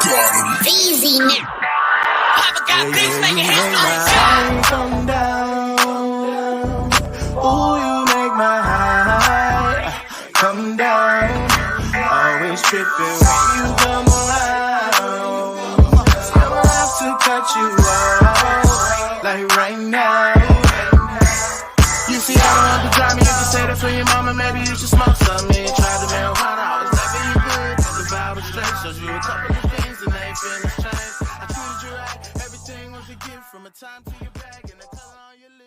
Easy now. Come down. Ooh, you make my high come down. Always tripping when you come around. Never have to cut you out like right now. You see, I don't have to drive me. You can say that for your mama. Maybe you should smoke some. Me and try the marijuana. I was never you good. The vibe was straight. Showed you a couple of things and they feel strange. I treated you right. Everything was a gift from a time to your bag and the color on your lip.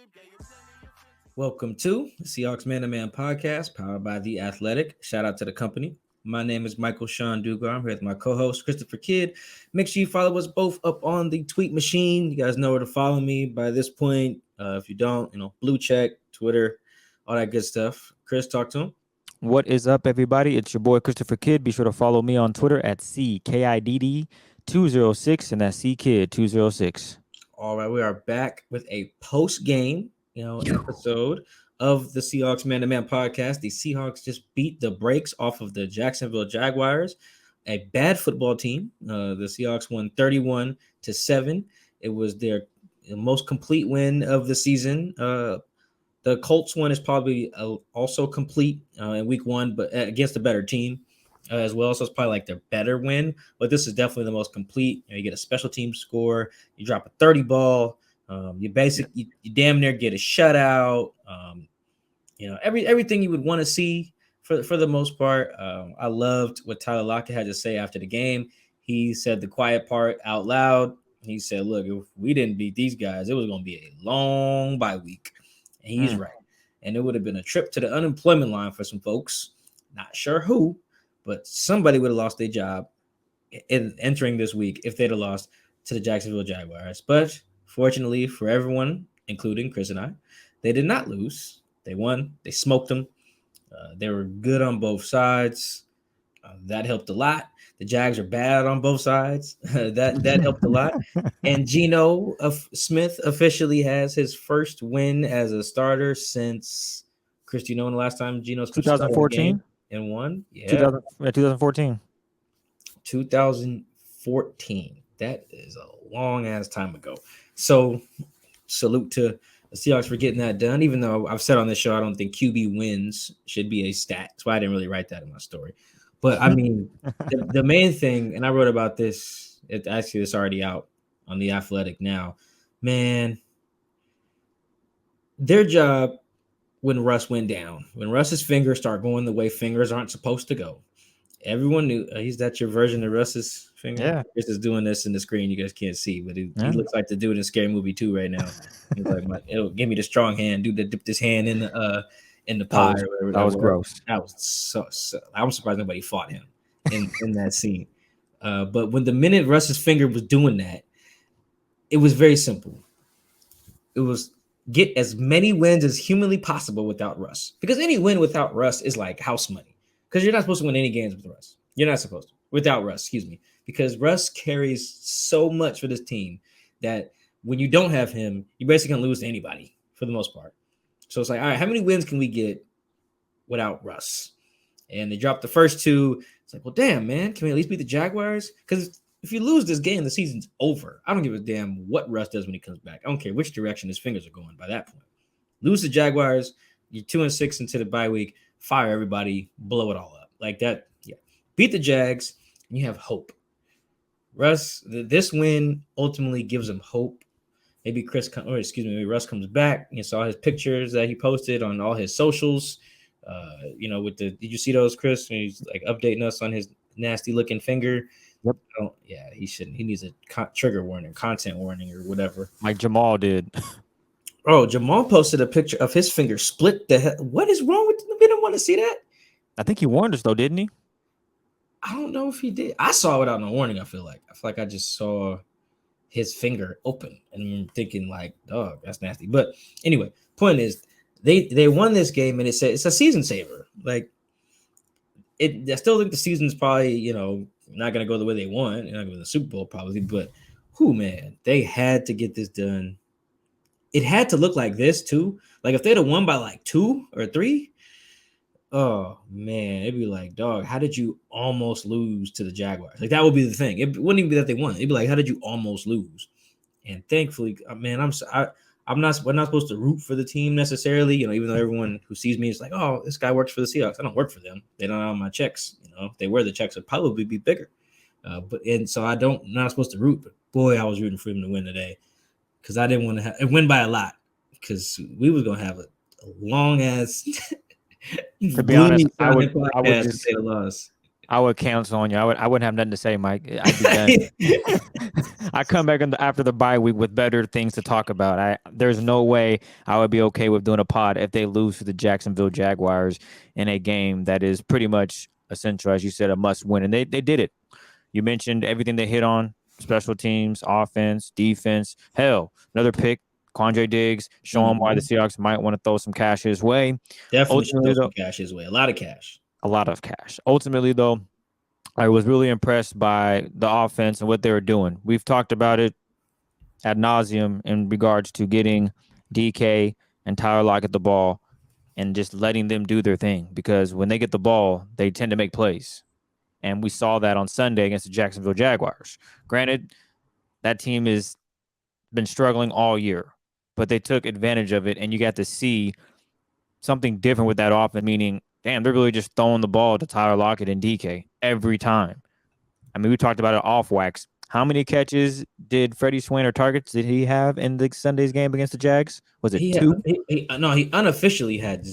Welcome to the Seahawks Man-to-Man podcast, powered by The Athletic. Shout out to the company. My name is Michael-Shawn and Christopher. I'm here with my co-host, Christopher Kidd. Make sure you follow us both up on the tweet machine. You guys know where to follow me by this point. If you don't, blue check, Twitter, all that good stuff. Chris, talk to him. What is up, everybody? It's your boy, Christopher Kidd. Be sure to follow me on Twitter at CKIDD206, and that's CKID206. All right, we are back with a post-game episode of the Seahawks Man-to-Man podcast. The Seahawks just beat the brakes off of the Jacksonville Jaguars, a bad football team. The Seahawks won 31-7. It was their most complete win of the season. The Colts one is probably also complete in week one, but against a better team as well. So it's probably like their better win, but this is definitely the most complete. You get a special team score, you drop a 30 ball. You damn near get a shutout. Everything you would want to see for the most part. I loved what Tyler Lockett had to say after the game. He said the quiet part out loud. He said, look, if we didn't beat these guys, it was going to be a long bye week. And he's right. And it would have been a trip to the unemployment line for some folks. Not sure who, but somebody would have lost their job in entering this week if they'd have lost to the Jacksonville Jaguars. But fortunately for everyone, including Chris and I, they did not lose. They won. They smoked them. They were good on both sides. That helped a lot. The Jags are bad on both sides. that helped a lot. And Geno Smith officially has his first win as a starter since, Chris, do you know when the last time Geno's 2014 and won? Yeah, 2014. 2014. That is a long ass time ago. So salute to the Seahawks for getting that done. Even though I've said on this show, I don't think QB wins should be a stat. That's why I didn't really write that in my story. But I mean, the main thing, and I wrote about this, it's already out on The Athletic now. Man, their job when Russ went down, when Russ's fingers start going the way fingers aren't supposed to go. Everyone knew that's your version of Russ's finger. Yeah. Chris is doing this in the screen. You guys can't see, but he looks like the dude in Scary Movie 2 right now. He's like, it'll give me the strong hand. Dude that dipped his hand in the pie. That was gross. That was so I'm surprised nobody fought him in that scene. But when the minute Russ's finger was doing that, it was very simple. It was get as many wins as humanly possible without Russ. Because any win without Russ is like house money. Because you're not supposed to win any games with Russ. You're not supposed to. Without Russ, excuse me. Because Russ carries so much for this team that when you don't have him, you're basically going to lose to anybody for the most part. So it's like, all right, how many wins can we get without Russ? And they dropped the first two. It's like, well, damn, man, can we at least beat the Jaguars? Because if you lose this game, the season's over. I don't give a damn what Russ does when he comes back. I don't care which direction his fingers are going by that point. Lose the Jaguars, you're 2-6 into the bye week, fire everybody, blow it all up. Like that, yeah. Beat the Jags, and you have hope. Russ, this win ultimately gives him hope. Maybe maybe Russ comes back. You saw his pictures that he posted on all his socials. Did you see those, Chris? He's like updating us on his nasty looking finger. Yep. Yeah, he shouldn't. He needs a trigger warning, content warning, or whatever. Like Jamal did. Oh, Jamal posted a picture of his finger split. What is wrong with him? We don't want to see that. I think he warned us though, didn't he? I don't know if he did. I saw it without no warning. I feel like I just saw his finger open, and I'm thinking like, dog, that's nasty. But anyway, point is, they won this game, and it's a season saver. Like, I still think the season's probably not gonna go the way they want. They're not gonna win the Super Bowl probably, but man, they had to get this done. It had to look like this too. Like if they'd have won by like 2 or 3, Oh man, it'd be like, dog, how did you almost lose to the Jaguars? Like that would be the thing. It wouldn't even be that they won. It'd be like, how did you almost lose? And thankfully, man, I'm not. We're not supposed to root for the team necessarily. Even though everyone who sees me is like, oh, this guy works for the Seahawks. I don't work for them. They don't have my checks. If they were, the checks would probably be bigger. So I don't not supposed to root. But boy, I was rooting for him to win today because I didn't want to win by a lot because we was gonna have a long ass. To be honest, I would just say a loss. I would cancel on you. I wouldn't have nothing to say, Mike. I'd be done. I come back after the bye week with better things to talk about. There's no way I would be okay with doing a pod if they lose to the Jacksonville Jaguars in a game that is pretty much essential, as you said, a must win. And they did it. You mentioned everything they hit on: special teams, offense, defense. Hell, another pick, Quandre Diggs, show him why the Seahawks might want to throw some cash his way. Definitely should throw some cash his way. A lot of cash. A lot of cash. Ultimately, though, I was really impressed by the offense and what they were doing. We've talked about it ad nauseum in regards to getting DK and Tyler Lockett the ball and just letting them do their thing, because when they get the ball, they tend to make plays. And we saw that on Sunday against the Jacksonville Jaguars. Granted, that team has been struggling all year, but they took advantage of it, and you got to see something different with that offense, meaning, damn, they're really just throwing the ball to Tyler Lockett and DK every time. I mean, we talked about it off wax. How many catches did Freddie Swain or targets did he have in the Sunday's game against the Jags? Was it two? He unofficially had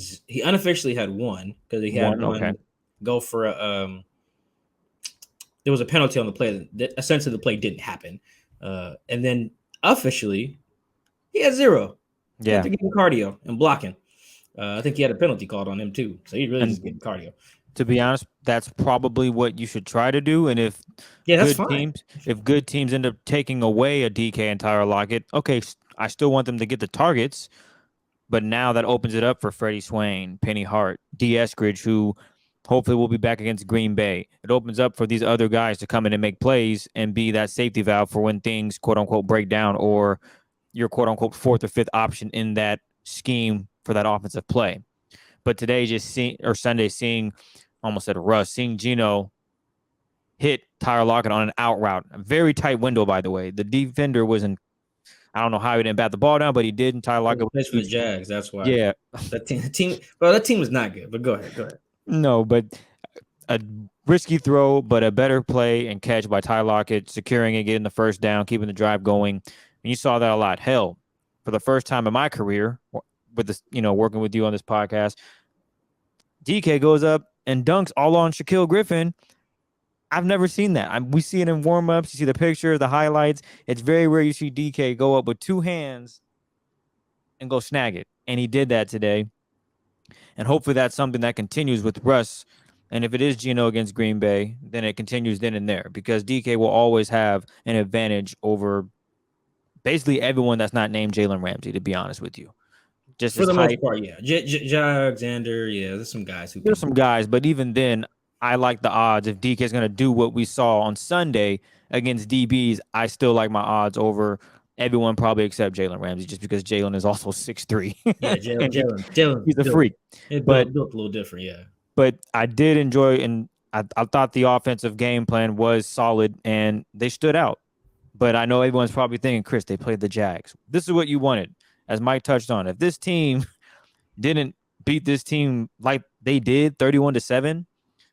one because he had one go for a there was a penalty on the play that essentially the play didn't happen. And then officially he had 0. He had to give him cardio and blocking. I think he had a penalty called on him too. So he really just getting cardio. To be honest, that's probably what you should try to do. And if good teams end up taking away a DK and Tyler Lockett, okay, I still want them to get the targets, but now that opens it up for Freddie Swain, Penny Hart, D. Eskridge, who hopefully will be back against Green Bay. It opens up for these other guys to come in and make plays and be that safety valve for when things, quote unquote, break down, or your quote unquote fourth or fifth option in that scheme for that offensive play. But today, Sunday, seeing Geno hit Tyler Lockett on an out route, a very tight window, by the way. The defender wasn't. I don't know how he didn't bat the ball down, but he did. And Tyler Lockett plays for the Jags. That's why. Yeah, that team was not good. But go ahead. No, but a risky throw, but a better play and catch by Tyler Lockett, securing it, getting the first down, keeping the drive going. And you saw that a lot. Hell, for the first time in my career, with this, working with you on this podcast, DK goes up and dunks all on Shaquille Griffin. I've never seen that. We see it in warm-ups. You see the picture, the highlights. It's very rare you see DK go up with 2 hands and go snag it. And he did that today. And hopefully that's something that continues with Russ. And if it is Geno against Green Bay, then it continues then and there, because DK will always have an advantage over basically everyone that's not named Jalen Ramsey, to be honest with you. Just for the most part, yeah. Alexander, yeah, there's some guys. But even then, I like the odds. If DK is going to do what we saw on Sunday against DBs, I still like my odds over everyone, probably except Jalen Ramsey, just because Jalen is also 6'3". Yeah, Jalen, he's a freak. But built a little different, yeah. But I did enjoy, and I thought the offensive game plan was solid, and they stood out. But I know everyone's probably thinking, Chris, they played the Jags. This is what you wanted. As Mike touched on, if this team didn't beat this team like they did, 31-7,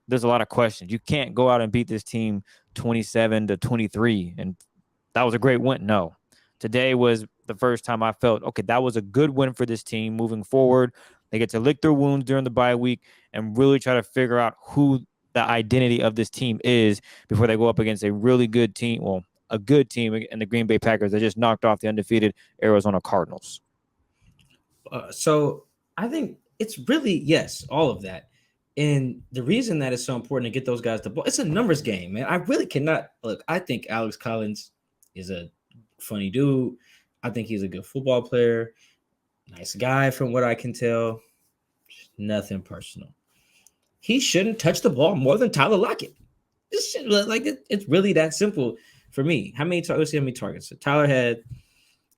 there's a lot of questions. You can't go out and beat this team 27-23, and that was a great win. No. Today was the first time I felt, okay, that was a good win for this team moving forward. They get to lick their wounds during the bye week and really try to figure out who the identity of this team is before they go up against a really good team. Well, a good team in the Green Bay Packers that just knocked off the undefeated Arizona Cardinals. So I think it's really, yes, all of that. And the reason that it's so important to get those guys the ball, it's a numbers game, man. I really cannot look. I think Alex Collins is a funny dude. I think he's a good football player. Nice guy from what I can tell. Nothing personal. He shouldn't touch the ball more than Tyler Lockett. It's really that simple for me. Let's see how many targets. So Tyler had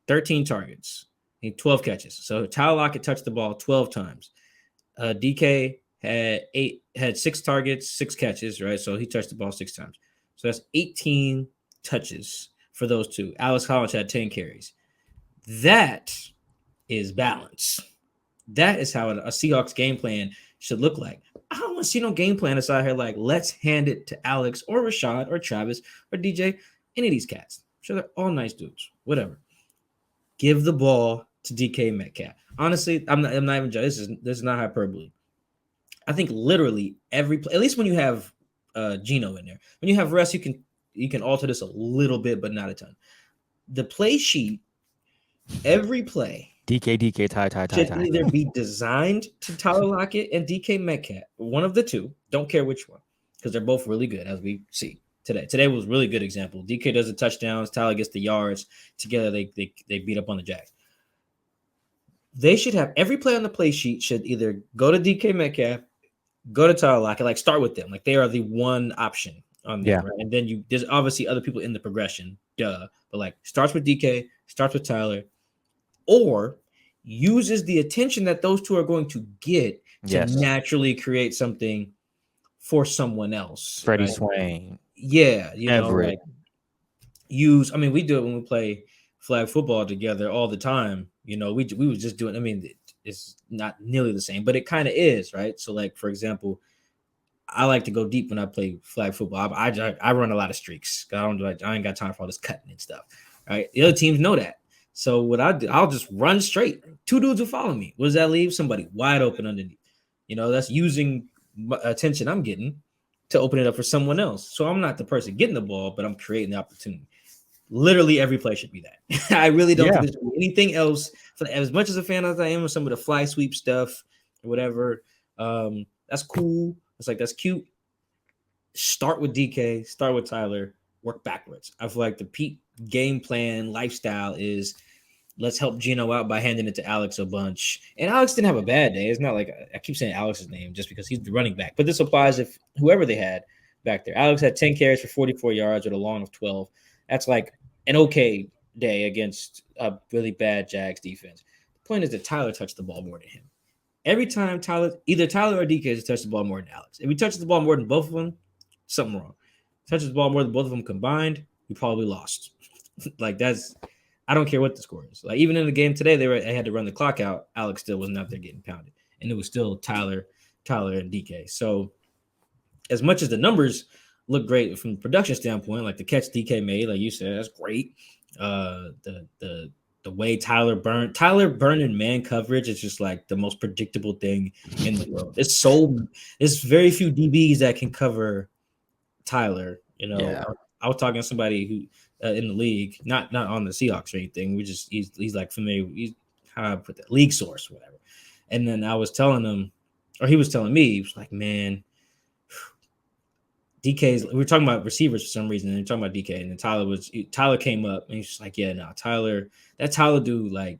13 targets. He had 12 catches. So Tyler Lockett touched the ball 12 times. DK had 6 targets, 6 catches, right? So he touched the ball 6 times. So that's 18 touches for those two. Alex Collins had 10 carries. That is balance. That is how a Seahawks game plan should look like. I don't want to see no game plan aside here like, let's hand it to Alex or Rashad or Travis or DJ, any of these cats. I'm sure they're all nice dudes, whatever. Give the ball to DK Metcalf. Honestly, I'm not even joking. This is not hyperbole. I think literally every play, at least when you have Geno in there, when you have Russ, you can alter this a little bit, but not a ton. The play sheet, every play, DK, tie. should either be designed to Tyler Lockett and DK Metcalf, one of the two. Don't care which one, because they're both really good, as we see today. Today was a really good example. DK does the touchdowns, Tyler gets the yards. Together, they beat up on the Jags. They should have every play on the play sheet should either go to DK Metcalf, go to Tyler Lockett, like start with them, like they are the one option on there, right? And then there's obviously other people in the progression, but like starts with DK, starts with Tyler, or uses the attention that those two are going to get to naturally create something for someone else. Freddie right? Swain. Yeah, Everett. We do it when we play flag football together all the time. We was just doing, it's not nearly the same, but it kind of is, right? So like, for example, I like to go deep when I play flag football. I run a lot of streaks. I ain't got time for all this cutting and stuff. Right? The other teams know that. So what I do, I'll just run straight. 2 dudes will follow me. What does that leave? Somebody wide open underneath. That's using attention I'm getting to open it up for someone else. So I'm not the person getting the ball, but I'm creating the opportunity. Literally every play should be that. I really don't think there should be anything else. For as much as a fan as I am of some of the fly sweep stuff or whatever, that's cool. That's cute. Start with DK, start with Tyler, work backwards. I feel like the peak game plan lifestyle is let's help Geno out by handing it to Alex a bunch. And Alex didn't have a bad day. It's not like I keep saying Alex's name just because he's the running back, but this applies if whoever they had back there. Alex had 10 carries for 44 yards with a long of 12. That's like an okay day against a really bad Jags defense. The point is that Tyler touched the ball more than him. Every time either Tyler or DK has touched the ball more than Alex. If he touches the ball more than both of them, something wrong. Touches the ball more than both of them combined, we probably lost. I don't care what the score is. Like even in the game today, they had to run the clock out. Alex still wasn't out there getting pounded, and it was still Tyler, and DK. So as much as the numbers look great from a production standpoint, like the catch DK made, like you said, that's great. The way Tyler Byrne in man coverage is just like the most predictable thing in the world. It's very few DBs that can cover Tyler. I was talking to somebody who in the league, not on the Seahawks or anything. He's like familiar. He's how I put that league source, whatever. And then I was telling him, or he was telling me, he was like, man, we were talking about receivers for some reason, and we're talking about DK, and then Tyler came up, and he's just like, yeah, no, that Tyler dude, like,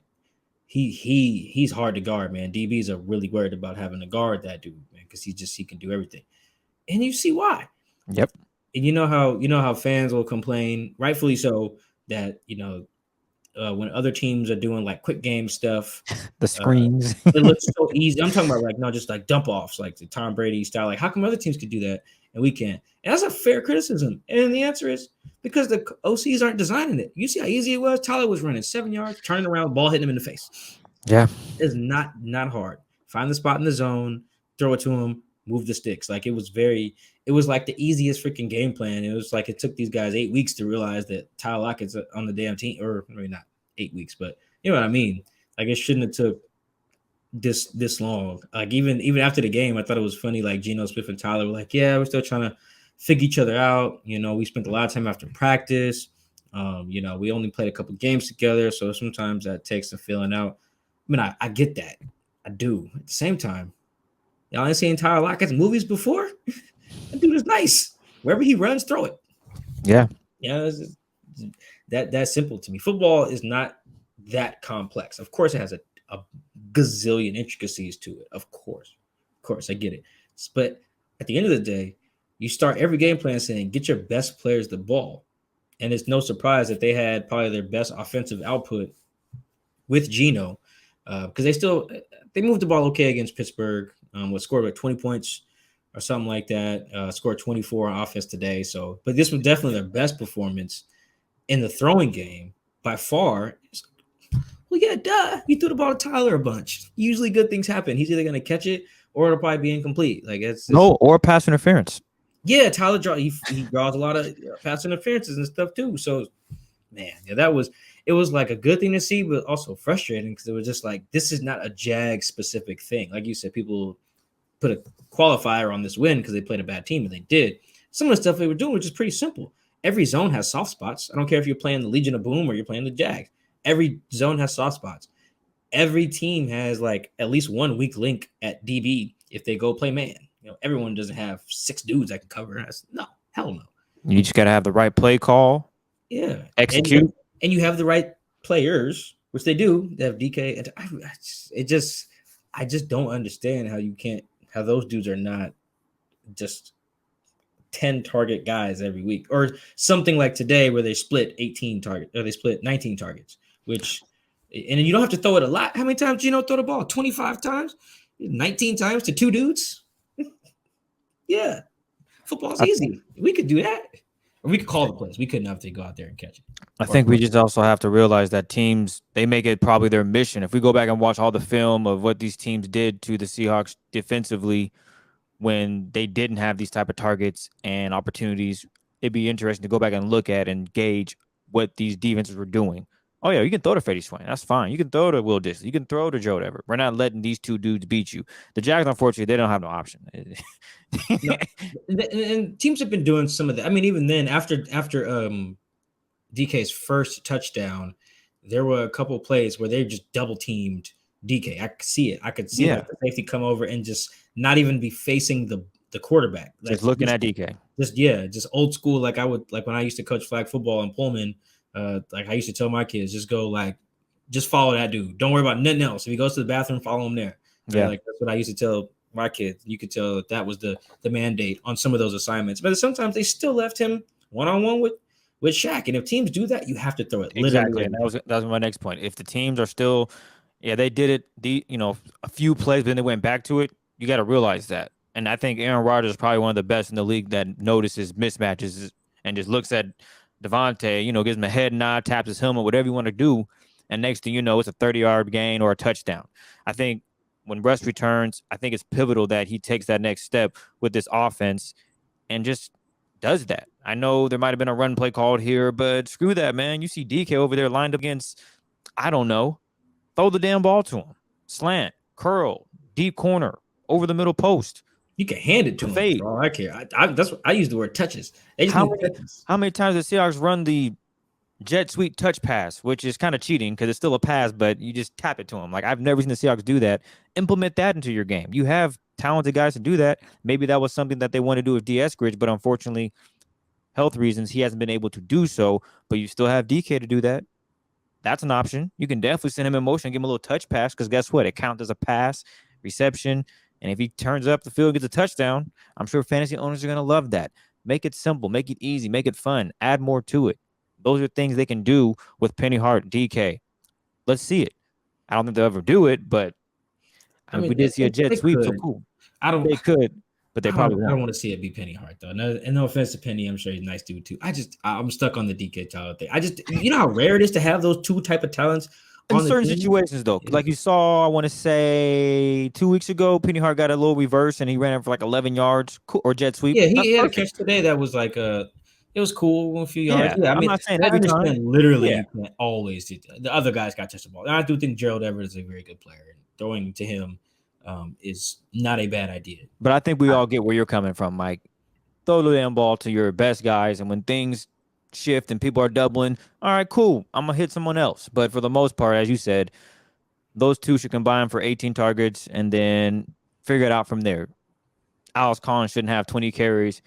he's hard to guard, man. DBs are really worried about having to guard that dude, man, because he can do everything, and you see why. Yep. And you know how fans will complain, rightfully so, that when other teams are doing like quick game stuff, the screens, it looks so easy. I'm talking about like not just like dump offs, like the Tom Brady style. Like, how come other teams could do that and we can't? And that's a fair criticism. And the answer is because the OCs aren't designing it. You see how easy it was? Tyler was running 7 yards, turning around, ball hitting him in the face. Yeah, it's not hard. Find the spot in the zone, throw it to him, move the sticks. Like it was like the easiest freaking game plan. It was like it took these guys 8 weeks to realize that Tyler Lockett's on the damn team, or maybe not 8 weeks, but you know what I mean? Like it shouldn't have took this long. Like even after the game, I thought it was funny. Like Geno Smith and Tyler were like, yeah, we're still trying to figure each other out. We spent a lot of time after practice. We only played a couple games together, so sometimes that takes some filling out. I mean, I get that. I do. At the same time, y'all ain't seen Tyler Lockett's movies before? That dude is nice. Wherever he runs, throw it. Yeah. Yeah, that's simple to me. Football is not that complex. Of course, it has a gazillion intricacies to it. Of course, I get it. But at the end of the day, you start every game plan saying, get your best players the ball. And it's no surprise that they had probably their best offensive output with Geno, because they moved the ball okay against Pittsburgh. Scored like 20 points or something like that. Scored 24 on offense today. So, but this was definitely their best performance in the throwing game by far. Well, yeah, duh. You threw the ball to Tyler a bunch. Usually good things happen. He's either going to catch it or it'll probably be incomplete. Like it's No, or pass interference. Yeah, Tyler he draws a lot of pass interferences and stuff too. So, man, yeah, it was like a good thing to see, but also frustrating because it was just like this is not a Jag specific thing. Like you said, people put a qualifier on this win because they played a bad team, and they did. Some of the stuff they were doing was just pretty simple. Every zone has soft spots. I don't care if you're playing the Legion of Boom or you're playing the Jags. Every zone has soft spots. Every team has like at least one weak link at DB if they go play man. Everyone doesn't have 6 dudes that can cover. No, hell no. You just got to have the right play call. Yeah. Execute. And you have the right players, which they do. They have DK. And I just don't understand how those dudes are not just 10 target guys every week or something like today where they split 18 targets or they split 19 targets, and you don't have to throw it a lot. How many times do you throw the ball? 25 times? 19 times to 2 dudes? Yeah. Football's easy. We could do that. Or we could call the plays. We couldn't have to go out there and catch it. I think we just also have to realize that teams, they make it probably their mission. If we go back and watch all the film of what these teams did to the Seahawks defensively when they didn't have these type of targets and opportunities, it'd be interesting to go back and look at and gauge what these defenses were doing. Oh, yeah, you can throw to Freddie Swain. That's fine. You can throw to Will Dissly. You can throw to Joe Everett. We're not letting these 2 dudes beat you. The Jags, unfortunately, they don't have no option. No. And teams have been doing some of that. I mean, even then, after DK's first touchdown, there were a couple of plays where they just double teamed DK. I could see it. I could see like the safety come over and just not even be facing the quarterback. Just looking at DK. Just old school. Like I would like when I used to coach flag football in Pullman. Like I used to tell my kids, just follow that dude. Don't worry about nothing else. If he goes to the bathroom, follow him there. Yeah, like that's what I used to tell my kids. You could tell that was the mandate on some of those assignments. But sometimes they still left him one-on-one with Shaq. And if teams do that, you have to throw it. Exactly. And that was my next point. If the teams are still, they did it. A few plays, but then they went back to it. You got to realize that. And I think Aaron Rodgers is probably one of the best in the league that notices mismatches and just looks at Devontae, gives him a head nod, taps his helmet, whatever you want to do. And next thing you know, it's a 30-yard gain or a touchdown. I think when Russ returns, I think it's pivotal that he takes that next step with this offense and just does that. I know there might have been a run play called here, but screw that, man. You see DK over there lined up against, I don't know, throw the damn ball to him. Slant, curl, deep corner, over the middle post. You can hand it to him. Fade. For all I care. I use the word touches. How many times did Seahawks run the jet sweep touch pass, which is kind of cheating because it's still a pass, but you just tap it to him? Like, I've never seen the Seahawks do that. Implement that into your game. You have talented guys to do that. Maybe that was something that they want to do with D. Eskridge, but unfortunately, health reasons, he hasn't been able to do so. But you still have DK to do that. That's an option. You can definitely send him in motion and give him a little touch pass because guess what? It counts as a pass, reception. And if he turns up the field and gets a touchdown, I'm sure fantasy owners are going to love that. Make it simple. Make it easy. Make it fun. Add more to it. Those are things they can do with Penny Hart, DK. Let's see it. I don't think they'll ever do it, but I mean, we did see a jet sweep, so cool. They could, but they probably won't. I don't want to see it be Penny Hart, though. No offense to Penny. I'm sure he's a nice dude, too. I'm stuck on the DK Tyler thing. How rare it is to have those 2 type of talents. In certain situations, though, like you saw, I want to say 2 weeks ago, Penny Hart got a little reverse and he ran it for like 11 yards or jet sweep. Yeah, he had a catch today that was like it was cool, a few yards. Yeah, I'm not saying every time. Literally, you can't always do that. The other guys got to touch the ball. And I do think Gerald Everett is a very good player. And throwing to him is not a bad idea. But I think we all get where you're coming from, Mike. Throw the damn ball to your best guys, and when things shift and people are doubling, all right, cool, I'm gonna hit someone else. But for the most part, as you said, those 2 should combine for 18 targets and then figure it out from there. Alex Collins shouldn't have 20 carries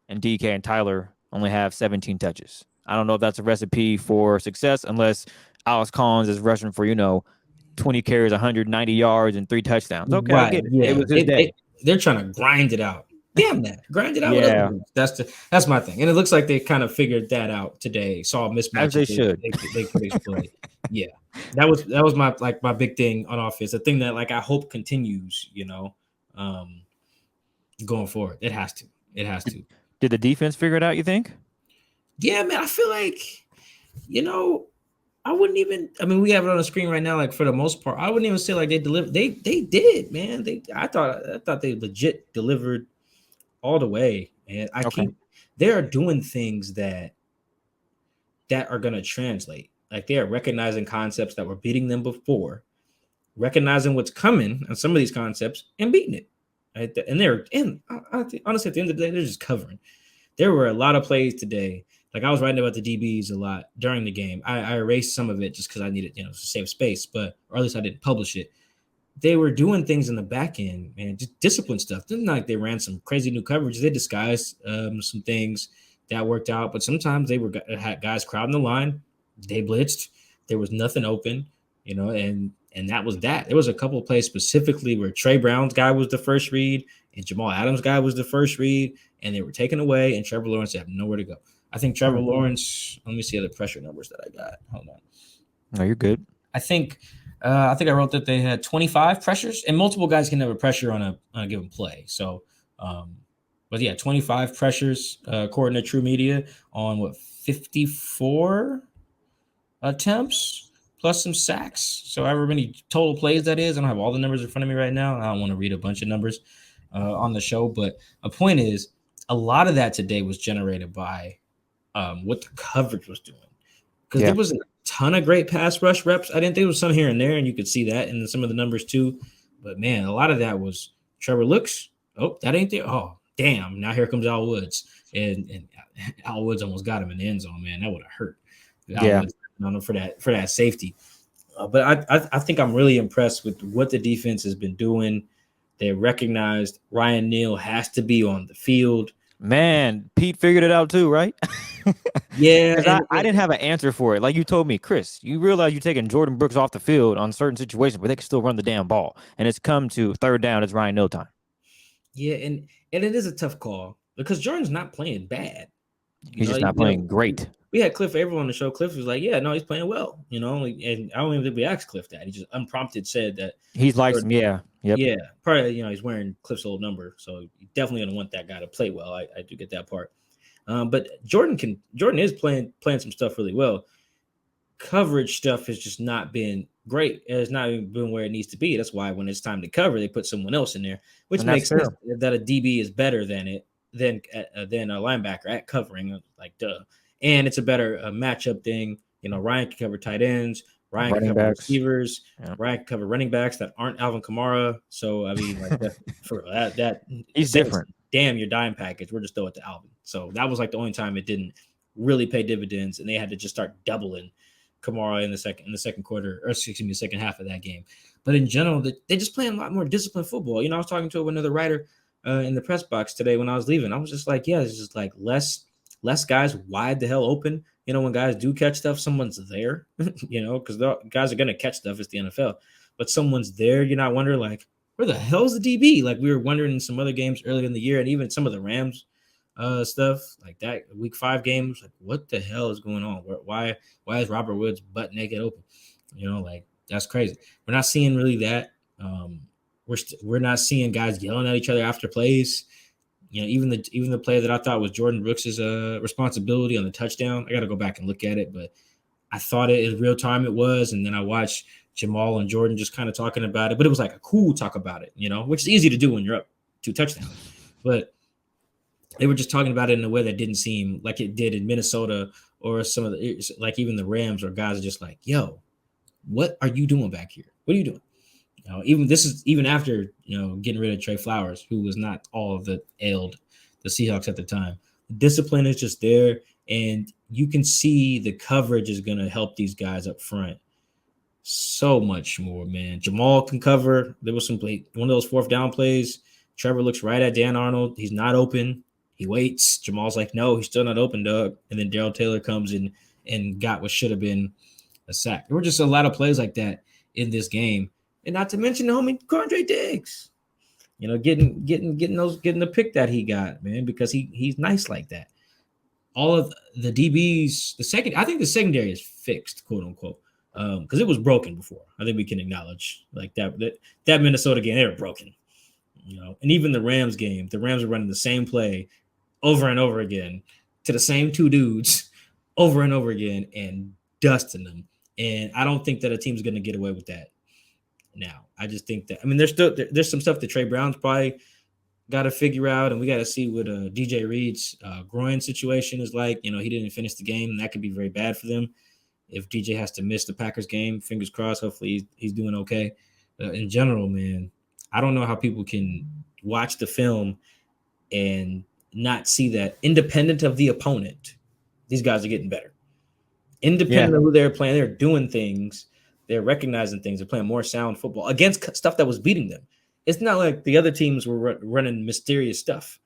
and DK and Tyler only have 17 touches. I don't know if that's a recipe for success unless Alex Collins is rushing for 20 carries, 190 yards and 3 touchdowns. Okay, right. I get it. Yeah. It was his day. They're trying to grind it out. Damn that. Grind it out. Yeah. That's my thing. And it looks like they kind of figured that out today. Saw a mismatch. As they should. They could exploit. Yeah. That was my big thing on offense. The thing that I hope continues, going forward. It has to. It has to. Did the defense figure it out, you think? Yeah, man. I feel like, you know, I wouldn't even. I mean, we have it on the screen right now. Like for the most part, I wouldn't even say like they delivered. They did, man. I thought they legit delivered all the way. And I Okay. can't. They are doing things that are going to translate. Like they are recognizing concepts that were beating them before, recognizing what's coming on some of these concepts and beating it. Right? And honestly, at the end of the day, they're just covering. There were a lot of plays today. Like I was writing about the DBs a lot during the game. I erased some of it just because I needed, to save space, or at least I didn't publish it. They were doing things in the back end, man, just discipline stuff. It's not like they ran some crazy new coverages. They disguised some things that worked out, but sometimes they had guys crowding the line. They blitzed. There was nothing open, and that was that. There was a couple of plays specifically where Trey Brown's guy was the first read and Jamal Adams' guy was the first read, and they were taken away, and Trevor Lawrence had nowhere to go. I think Trevor Lawrence, let me see the pressure numbers that I got. Hold on. No, you're good. I think I wrote that they had 25 pressures, and multiple guys can have a pressure on a given play. So, but yeah, 25 pressures according to True Media on 54 attempts plus some sacks. So however many total plays that is. I don't have all the numbers in front of me right now. I don't want to read a bunch of numbers on the show, but a point is a lot of that today was generated by what the coverage was doing. Because there wasn't a ton of great pass rush reps. I didn't think there was some here and there, and you could see that in some of the numbers too. But man, a lot of that was Trevor looks. Oh, that ain't there. Oh, damn. Now here comes Al Woods. And Al Woods almost got him in the end zone, man. That would have hurt. Al Woods, for that safety. But I think I'm really impressed with what the defense has been doing. They recognized Ryan Neal has to be on the field. Man, Pete figured it out too, right? Yeah. I didn't have an answer for it. Like you told me, Chris, you realize you're taking Jordan Brooks off the field on certain situations where they can still run the damn ball. And it's come to third down, it's Ryan Neal time. Yeah, and it is a tough call because Jordan's not playing bad. He's just not playing great. We had Cliff Averill on the show. Cliff was like, yeah, no, he's playing well, and I don't even think we asked Cliff that. He just unprompted said that he's like him, yeah. Yep. Yeah, probably, he's wearing Cliff's old number, so you're definitely going to want that guy to play well. I do get that part. But Jordan is playing some stuff really well. Coverage stuff has just not been great. It has not been where it needs to be. That's why when it's time to cover, they put someone else in there, which makes sense that a DB is better than a linebacker at covering, like duh. And it's a better matchup thing. Ryan can cover tight ends. Ryan can cover receivers. Yeah. Ryan can cover running backs that aren't Alvin Kamara. So I mean, like that he's different. Damn your dime package. We're just throw it to Alvin. So that was like the only time it didn't really pay dividends, and they had to just start doubling Kamara in the second quarter, or excuse me, the second half of that game. But in general, they just playing a lot more disciplined football. I was talking to another writer in the press box today when I was leaving. I was just like, yeah, it's just like less guys wide the hell open. When guys do catch stuff, someone's there, because the guys are going to catch stuff. It's the NFL. But someone's there. You're not wondering, like, where the hell's the DB? Like, we were wondering in some other games earlier in the year, and even some of the Rams stuff, like that Week 5 games. Like, what the hell is going on? Why is Robert Woods butt naked open? Like, that's crazy. We're not seeing really that. We're not seeing guys yelling at each other after plays. Even the play that I thought was Jordan Brooks' responsibility on the touchdown, I got to go back and look at it, but I thought it in real time it was, and then I watched Jamal and Jordan just kind of talking about it, but it was like a cool talk about it, which is easy to do when you're up 2 touchdowns. But they were just talking about it in a way that didn't seem like it did in Minnesota or some of the, like even the Rams, where guys are just like, yo, what are you doing back here? What are you doing? Even after, getting rid of Trey Flowers, who was not all of the Seahawks at the time. The discipline is just there, and you can see the coverage is going to help these guys up front so much more, man. Jamal can cover. There was one of those 4th down plays. Trevor looks right at Dan Arnold. He's not open. He waits. Jamal's like, no, he's still not open, Doug. And then Darrell Taylor comes in and got what should have been a sack. There were just a lot of plays like that in this game. And not to mention the homie Quandre Diggs, getting the pick that he got, man, because he's nice like that. All of the DBs, I think the secondary is fixed, quote unquote, because it was broken before. I think we can acknowledge like that Minnesota game, they were broken. And even the Rams game, the Rams are running the same play over and over again to the same two dudes over and over again and dusting them. And I don't think that a team's going to get away with that now. I just think that, there's some stuff that Trey Brown's probably got to figure out, and we got to see what DJ Reed's groin situation is like. He didn't finish the game, and that could be very bad for them. If DJ has to miss the Packers game, fingers crossed, hopefully he's doing okay. In general, man, I don't know how people can watch the film and not see that independent of the opponent, these guys are getting better. Independent of who they're playing, they're doing things. They're recognizing things. They're playing more sound football against stuff that was beating them. It's not like the other teams were running mysterious stuff.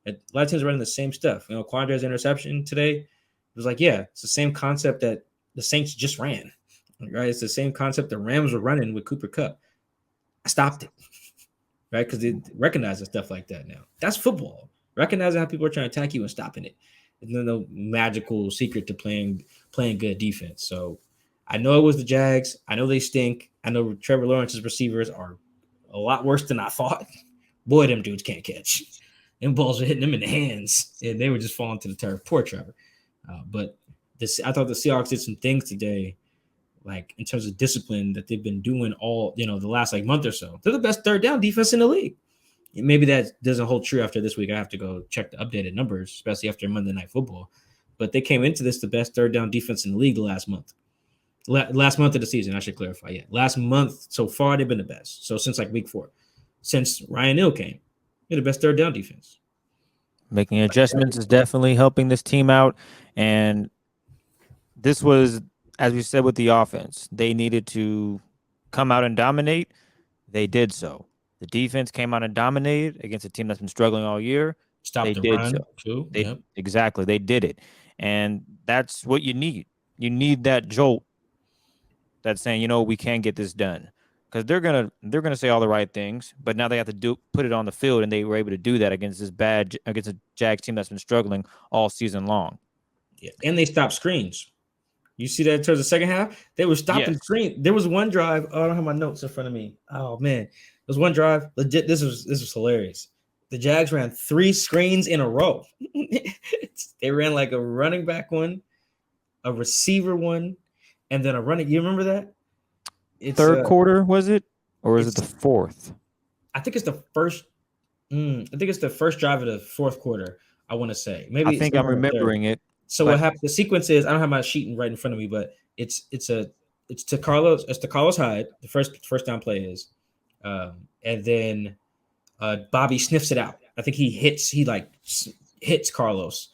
A lot of teams are running the same stuff. Quandra's interception today, it was like, it's the same concept that the Saints just ran, right? It's the same concept the Rams were running with Cooper Kupp. I stopped it, right? Because they recognize stuff like that now. That's football. Recognizing how people are trying to attack you and stopping it. There's no magical secret to playing good defense. So I know it was the Jags. I know they stink. I know Trevor Lawrence's receivers are a lot worse than I thought. Boy, them dudes can't catch. Them balls were hitting them in the hands, and they were just falling to the turf. Poor Trevor. But I thought the Seahawks did some things today, like in terms of discipline that they've been doing all, the last month or so. They're the best third down defense in the league. Maybe that doesn't hold true after this week. I have to go check the updated numbers, especially after Monday Night Football. But they came into this the best third down defense in the league the last month. Last month of the season, I should clarify. Yeah, last month so far they've been the best. So since week 4, since Ryan Neal came, they're the best third down defense. Making adjustments is definitely helping this team out, and this was, as we said, with the offense. They needed to come out and dominate. They did so. The defense came out and dominated against a team that's been struggling all year. They did run, so. Too. Exactly. They did it. And that's what you need. You need that jolt that's saying, we can get this done. Because they're gonna say all the right things, but now they have to put it on the field, and they were able to do that against a Jags team that's been struggling all season long. Yeah, and they stopped screens. You see that towards the second half? They were stopping screens. There was one drive. Oh, I don't have my notes in front of me. Oh man, there was one drive. Legit, this was hilarious. The Jags ran 3 screens in a row. They ran like a running back one, a receiver one, and then a running. You remember that? It's third quarter, was it? Or is it the fourth? I think it's the first. I think it's the first drive of the fourth quarter, I want to say. Maybe I think I'm remembering it. So what happened? The sequence is, I don't have my sheet right in front of me, but it's to Carlos. It's to Carlos Hyde. The first down play is, and then Bobby sniffs it out. I think he hits Carlos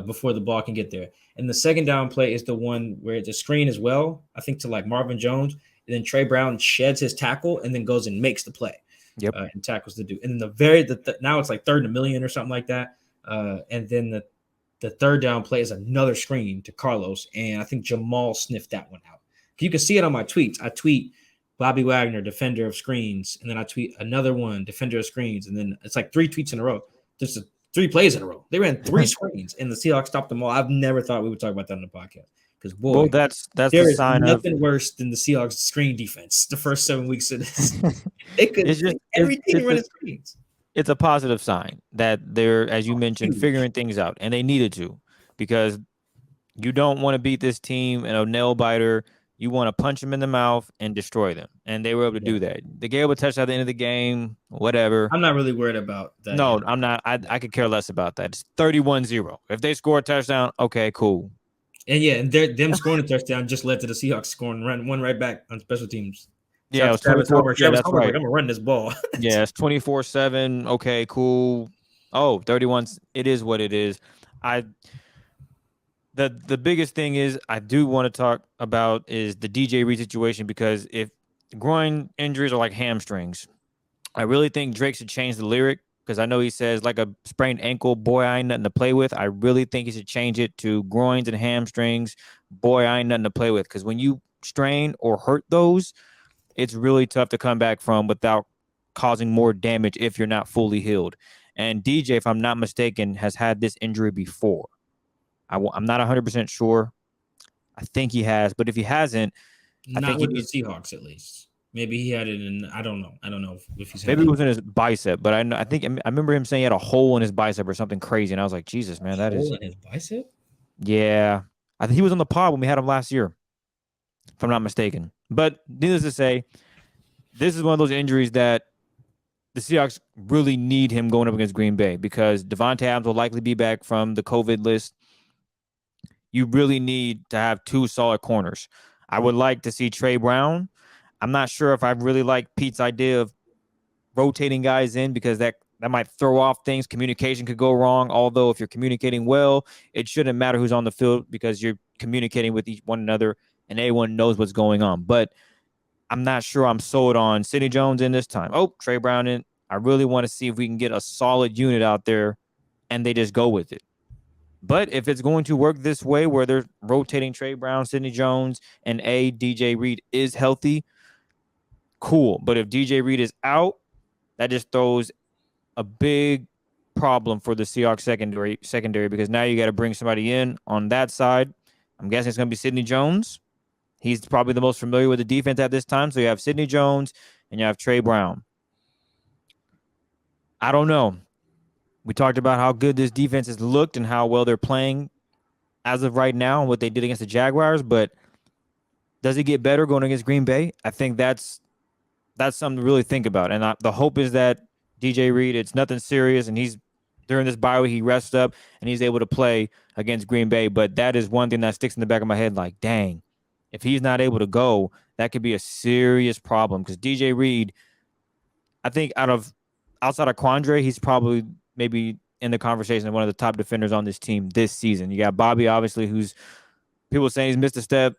before the ball can get there. And the second down play is the one where it's a screen as well. I think to Marvin Jones, and then Trey Brown sheds his tackle and then goes and makes the play. Yep. And tackles the dude. And then now it's like 3rd and 1,000,000 or something like that. And then the third down play is another screen to Carlos, and I think Jamal sniffed that one out. You can see it on my tweets. I tweet Bobby Wagner, defender of screens, and then I tweet another one, defender of screens, and then it's like 3 tweets in a row. Just 3 plays in a row. They ran 3 screens, and the Seahawks stopped them all. I've never thought we would talk about that on the podcast because that's there the is sign nothing worse than the Seahawks screen defense. The first 7 weeks of this, they could everything running screens. It's a positive sign that they're, as you mentioned, figuring things out, and they needed to, because you don't want to beat this team in a nail biter. You want to punch them in the mouth and destroy them, and they were able to do that. They gave a touchdown at the end of the game, whatever. I'm not really worried about that. No, I'm not. I could care less about that. It's 31-0. If they score a touchdown, okay, cool. And them scoring a touchdown just led to the Seahawks scoring one right back on special teams. Yeah, it was 24. Yeah, that's right. I'm gonna run this ball. Yeah, it's 24-7. Okay, cool. Oh, 31. It is what it is. The biggest thing is I do want to talk about is the DJ Reed situation, because if groin injuries are like hamstrings, I really think Drake should change the lyric, because I know he says like a sprained ankle, boy, I ain't nothing to play with. I really think he should change it to groins and hamstrings, boy, I ain't nothing to play with, because when you strain or hurt those, it's really tough to come back from without causing more damage if you're not fully healed. And DJ, if I'm not mistaken, has had this injury before. I'm not 100% sure. I think he has, but if he hasn't, I think he needs Seahawks at least. Maybe he had it in. I don't know. I don't know if he's had Maybe it it. was in his bicep, but I think I remember him saying he had a hole in his bicep or something crazy, and I was like, Jesus, man, that is Hole in his bicep. yeah. I think he was on the pod when we had him last year, if I'm not mistaken. But needless to say, this is one of those injuries that the Seahawks really need him going up against Green Bay because Devontae Adams will likely be back from the COVID list. You really need to have two solid corners. I would like to see Trey Brown. I'm not sure if I really like Pete's idea of rotating guys in because that might throw off things. Communication could go wrong. Although if you're communicating well, it shouldn't matter who's on the field because you're communicating with one another and everyone knows what's going on. But I'm not sure I'm sold on Sidney Jones in this time. Oh, Trey Brown in. I really want to see if we can get a solid unit out there and they just go with it. But if it's going to work this way where they're rotating Trey Brown, Sidney Jones, and DJ Reed is healthy, cool. But if DJ Reed is out, that just throws a big problem for the Seahawks secondary because now you got to bring somebody in on that side. I'm guessing it's going to be Sidney Jones. He's probably the most familiar with the defense at this time. So you have Sidney Jones and you have Trey Brown. I don't know. We talked about how good this defense has looked and how well they're playing as of right now and what they did against the Jaguars, but does it get better going against Green Bay? I think that's something to really think about. And the hope is that DJ Reed, it's nothing serious, and he's during this bye week, he rests up and he's able to play against Green Bay. But that is one thing that sticks in the back of my head, like, dang, if he's not able to go, that could be a serious problem because DJ Reed, I think outside of Quandre, he's probably maybe in the conversation of one of the top defenders on this team this season. You got Bobby, obviously, who's people saying he's missed a step.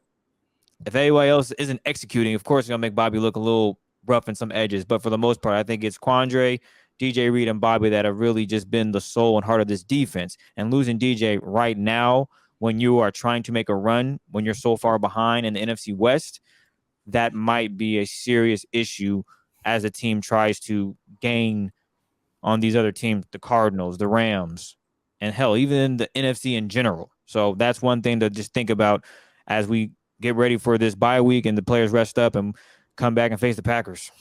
If anybody else isn't executing, of course, it's going to make Bobby look a little rough in some edges. But for the most part, I think it's Quandre, DJ Reed, and Bobby that have really just been the soul and heart of this defense. And losing DJ right now when you are trying to make a run, when you're so far behind in the NFC West, that might be a serious issue as the team tries to gain on these other teams, the Cardinals, the Rams, and hell, even the NFC in general. So that's one thing to just think about as we get ready for this bye week and the players rest up and come back and face the Packers.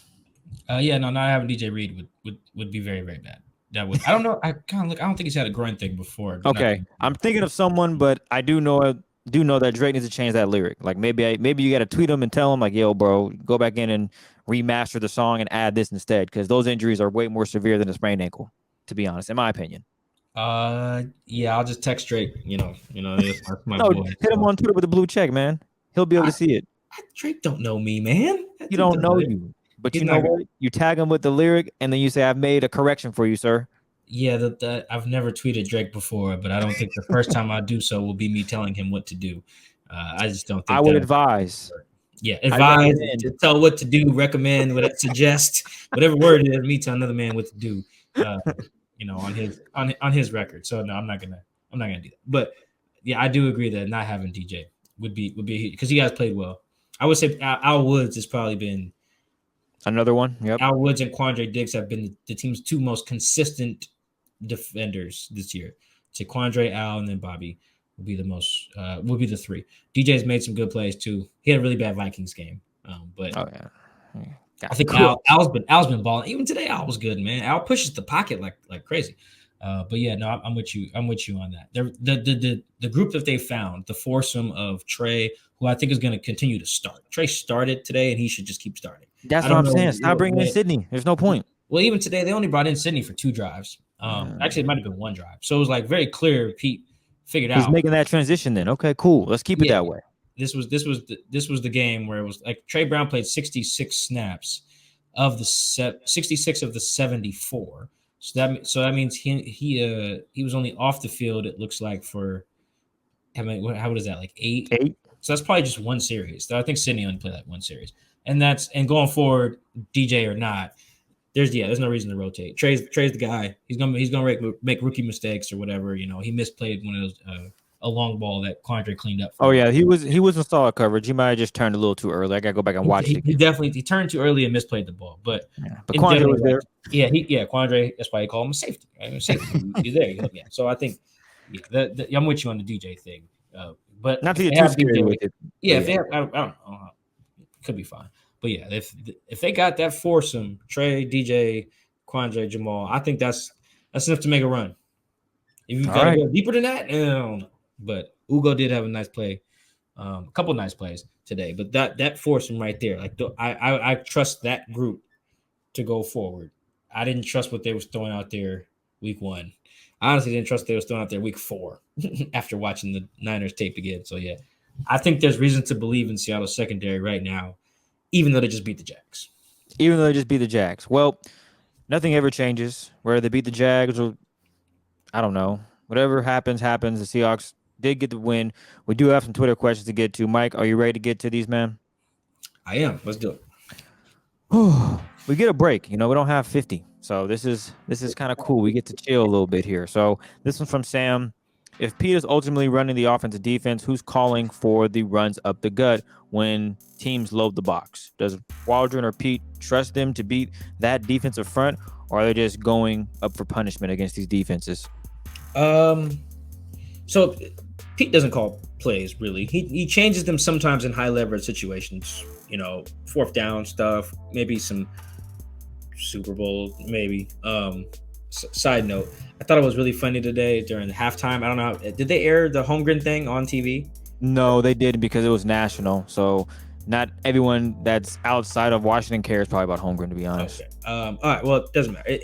Not having DJ Reed would be very, very bad. That would. I don't know. I don't think he's had a groin thing before. Okay, I'm thinking of someone, but I do know that Drake needs to change that lyric. Like maybe you got to tweet him and tell him like, yo, bro, go back in and remaster the song and add this instead because those injuries are way more severe than a sprained ankle, to be honest, in my opinion. Yeah, I'll just text Drake. No, boy, hit him on Twitter with the blue check, man. He'll be able to see it. Drake don't know me, man. He don't know you, but you know what? You tag him with the lyric, and then you say, "I've made a correction for you, sir." Yeah, I've never tweeted Drake before, but I don't think the first time I do so will be me telling him what to do. I just don't think I would advise. Yeah, advise, tell what to do, recommend, suggest, whatever word it is, me tell another man what to do. On his record. So no, I'm not gonna do that. But yeah, I do agree that not having DJ would be because he has played well. I would say Al Woods has probably been another one. Yep. Al Woods and Quandre Diggs have been the team's two most consistent defenders this year. So Quandre, Al, and then Bobby will be the three. DJ's made some good plays too. He had a really bad Vikings game, but I think Al's been balling. Even today, Al was good, man. Al pushes the pocket like crazy. But yeah, no, I'm with you. I'm with you on that. The group that they found, the foursome of Trey, who I think is going to continue to start. Trey started today, and he should just keep starting. That's what I'm saying. Stop bringing in Sidney. There's no point. Well, even today, they only brought in Sidney for 2 drives. Actually, it might have been 1 drive. So it was like very clear. Pete figured out. He's making that transition. Then okay, cool. Let's keep it that way. This was the game where it was like Trey Brown played 66 snaps of the 66 of the 74. So that means he was only off the field. It looks like for how is that, like 8? 8. So that's probably just 1 series. So I think Sidney only played that 1 series, and going forward, DJ or not, there's no reason to rotate. Trey's the guy. He's gonna make rookie mistakes or whatever. He misplayed one of those a long ball that Quandre cleaned up. Oh yeah, he was in solid coverage. He might have just turned a little too early. I gotta go back and watch it. He definitely turned too early and misplayed the ball. But Quandre was there. Quandre. That's why you call him a safety. Right? Safety. You're there. Yeah. So I think I'm with you on the DJ thing. But not to get too scary with it. Yeah, if they have, I don't know, it could be fine. But yeah, if they got that foursome, Trey, DJ, Quandre, Jamal, I think that's enough to make a run. If you All got to right. go deeper than that, I don't know. But Ugo did have a nice play, a couple nice plays today. But that foursome right there, like I trust that group to go forward. I didn't trust what they was throwing out there week 1. I honestly didn't trust what they was throwing out there week 4 after watching the Niners tape again. So yeah, I think there's reason to believe in Seattle's secondary right now, even though they just beat the Jags. Even though they just beat the Jags. Well, nothing ever changes. Whether they beat the Jags or I don't know. Whatever happens. The Seahawks did get the win. We do have some Twitter questions to get to. Mike, are you ready to get to these, man? I am. Let's do it. We get a break. We don't have 50. So this is kind of cool. We get to chill a little bit here. So this one's from Sam. If Pete is ultimately running the offensive defense, who's calling for the runs up the gut when teams load the box? Does Waldron or Pete trust them to beat that defensive front, or are they just going up for punishment against these defenses? So Pete doesn't call plays really. He changes them sometimes in high leverage situations. Fourth down stuff, maybe some Super Bowl, maybe. Side note, I thought it was really funny today during the halftime. I don't know, did they air the Holmgren thing on TV? No, they didn't because it was national. So not everyone that's outside of Washington cares probably about Holmgren, to be honest. Okay. All right. Well, it doesn't matter.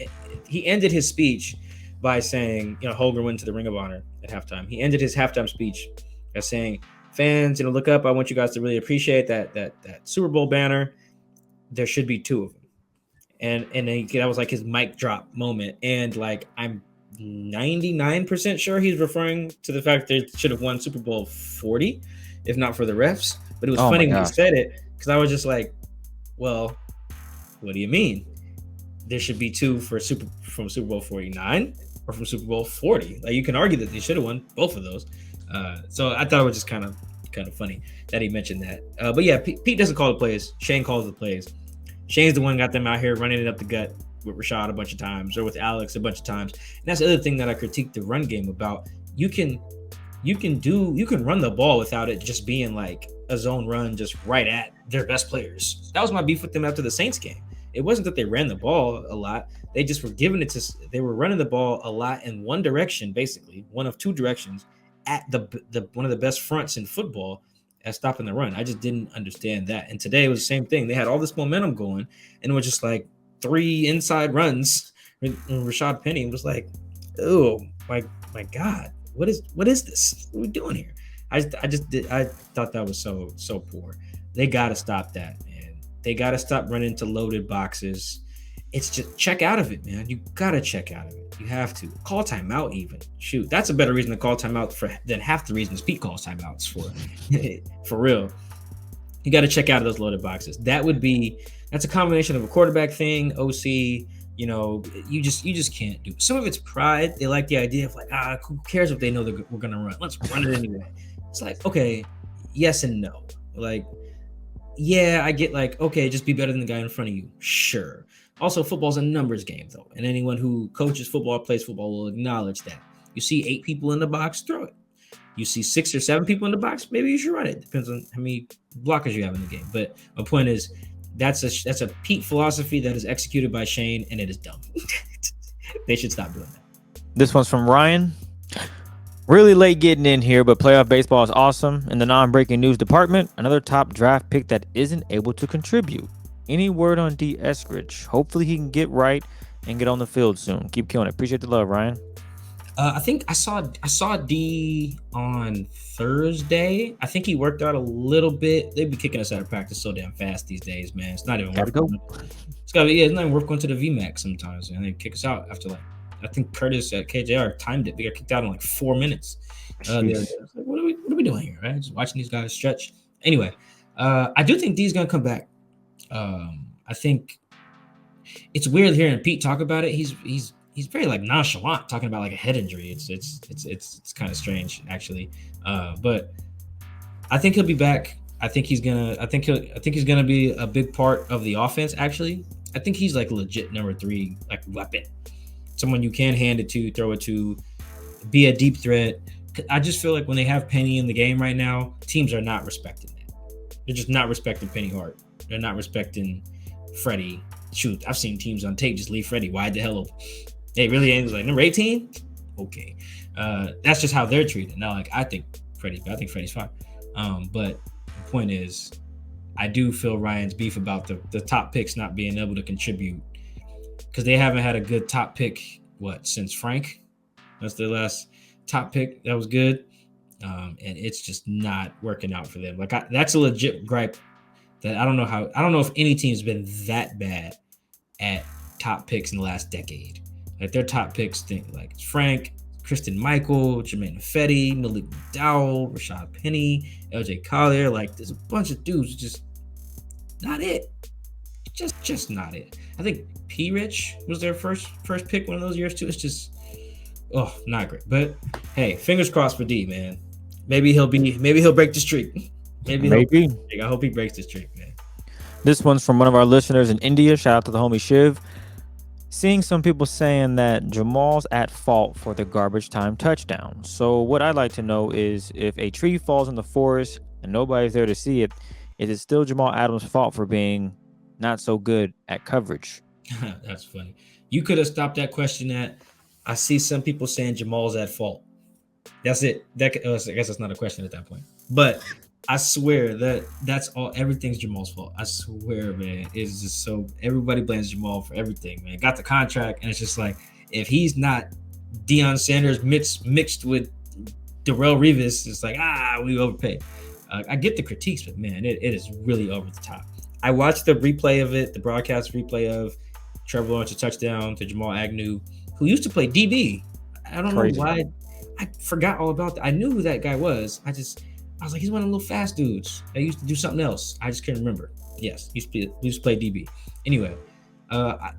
He ended his speech by saying, Holmgren went to the Ring of Honor at halftime. He ended his halftime speech by saying, "Fans, look up. I want you guys to really appreciate that Super Bowl banner. There should be 2 of them." And that was like his mic drop moment. And like, I'm 99% sure he's referring to the fact that they should have won Super Bowl 40, if not for the refs. But it was funny when he said it, because I was just like, well, what do you mean? There should be 2 from Super Bowl 49 or from Super Bowl 40. Like, you can argue that they should have won both of those. So I thought it was just kind of funny that he mentioned that. But yeah, Pete doesn't call the plays. Shane calls the plays. Shane's the one who got them out here running it up the gut with Rashad a bunch of times, or with Alex a bunch of times. And that's the other thing that I critiqued the run game about. You can run the ball without it just being like a zone run just right at their best players. That was my beef with them after the Saints game. It wasn't that they ran the ball a lot. They just were they were running the ball a lot in one direction, basically, one of 2 directions, at the one of the best fronts in football at stopping the run. I just didn't understand that. And today it was the same thing. They had all this momentum going, and it was just like 3 inside runs. And Rashad Penny was like, "Oh my God, what is this? What are we doing here?" I thought that was so poor. They got to stop that, man. They got to stop running to loaded boxes. It's just check out of it, man. You got to check out of it. You have to call timeout. Even shoot, that's a better reason to call timeout than half the reasons Pete calls timeouts for. For real, you got to check out of those loaded boxes. That's a combination of a quarterback thing, OC. You just can't do it. Some of it's pride. They like the idea of like, who cares if they know that we're gonna run? Let's run it anyway. It's like, okay, yes and no. Like, yeah, I get like, okay, just be better than the guy in front of you. Sure. Also, football's a numbers game, though, and anyone who coaches football, plays football, will acknowledge that. You see 8 people in the box, throw it. You see 6 or 7 people in the box, maybe you should run it. Depends on how many blockers you have in the game. But my point is, that's a Pete philosophy that is executed by Shane, and it is dumb. They should stop doing that. This one's from Ryan. Really late getting in here, but playoff baseball is awesome. In the non-breaking news department, another top draft pick that isn't able to contribute. Any word on D. Eskridge? Hopefully he can get right and get on the field soon. Keep killing it. Appreciate the love, Ryan. I think I saw D on Thursday. I think he worked out a little bit. They'd be kicking us out of practice so damn fast these days, man. It's not even worth going. It's not even worth going to the VMAX sometimes, and they kick us out after like, I think Curtis at KJR timed it. They got kicked out in like 4 minutes. Like, what are we doing here, right? Just watching these guys stretch. Anyway, I do think D's gonna come back. I think it's weird hearing Pete talk about it. He's very like nonchalant talking about like a head injury. It's kind of strange actually. But I think he'll be back. I think he's gonna be a big part of the offense. Actually, I think he's like legit number 3 like weapon, someone you can hand it to, throw it to, be a deep threat. I just feel like when they have Penny in the game right now, teams are not respecting that. They're just not respecting Penny Hart. They're not respecting Freddie. Shoot, I've seen teams on tape just leave Freddie wide the hell open. They really ain't like number 18. Okay, that's just how they're treated. Now, like I think Freddie's fine. But the point is, I do feel Ryan's beef about the top picks not being able to contribute because they haven't had a good top pick since Frank. That's their last top pick that was good, and it's just not working out for them. Like that's a legit gripe that I don't know if any team's been that bad at top picks in the last decade. Like their top picks think like it's Frank, Christian Michael, Jermaine Ifedi, Malik McDowell, Rashad Penny, LJ Collier. Like there's a bunch of dudes just not it. Just not it. I think P. Rich was their first pick one of those years too. It's just not great. But hey, fingers crossed for D, man. Maybe he'll break the streak. Maybe. I hope he breaks the streak, man. This one's from one of our listeners in India. Shout out to the homie Shiv. Seeing some people saying that Jamal's at fault for the garbage time touchdown. So what I'd like to know is if a tree falls in the forest and nobody's there to see it, is it still Jamal Adams' fault for being not so good at coverage? That's funny. You could have stopped that question at, I see some people saying Jamal's at fault. That's it. I guess that's not a question at that point. But I swear that's all. Everything's Jamal's fault. I swear, man. It's just so everybody blames Jamal for everything, man. Got the contract, and it's just like if he's not Deion Sanders mixed with Darrelle Revis, it's like we overpaid. I get the critiques, but man, it is really over the top. I watched the replay of it, the broadcast replay of Trevor Lawrence touchdown to Jamal Agnew, who used to play DB. I don't know why. I forgot all about that. I knew who that guy was. I was like, he's one of the little fast dudes. I used to do something else. I just can't remember. Yes, he used to play DB. Anyway,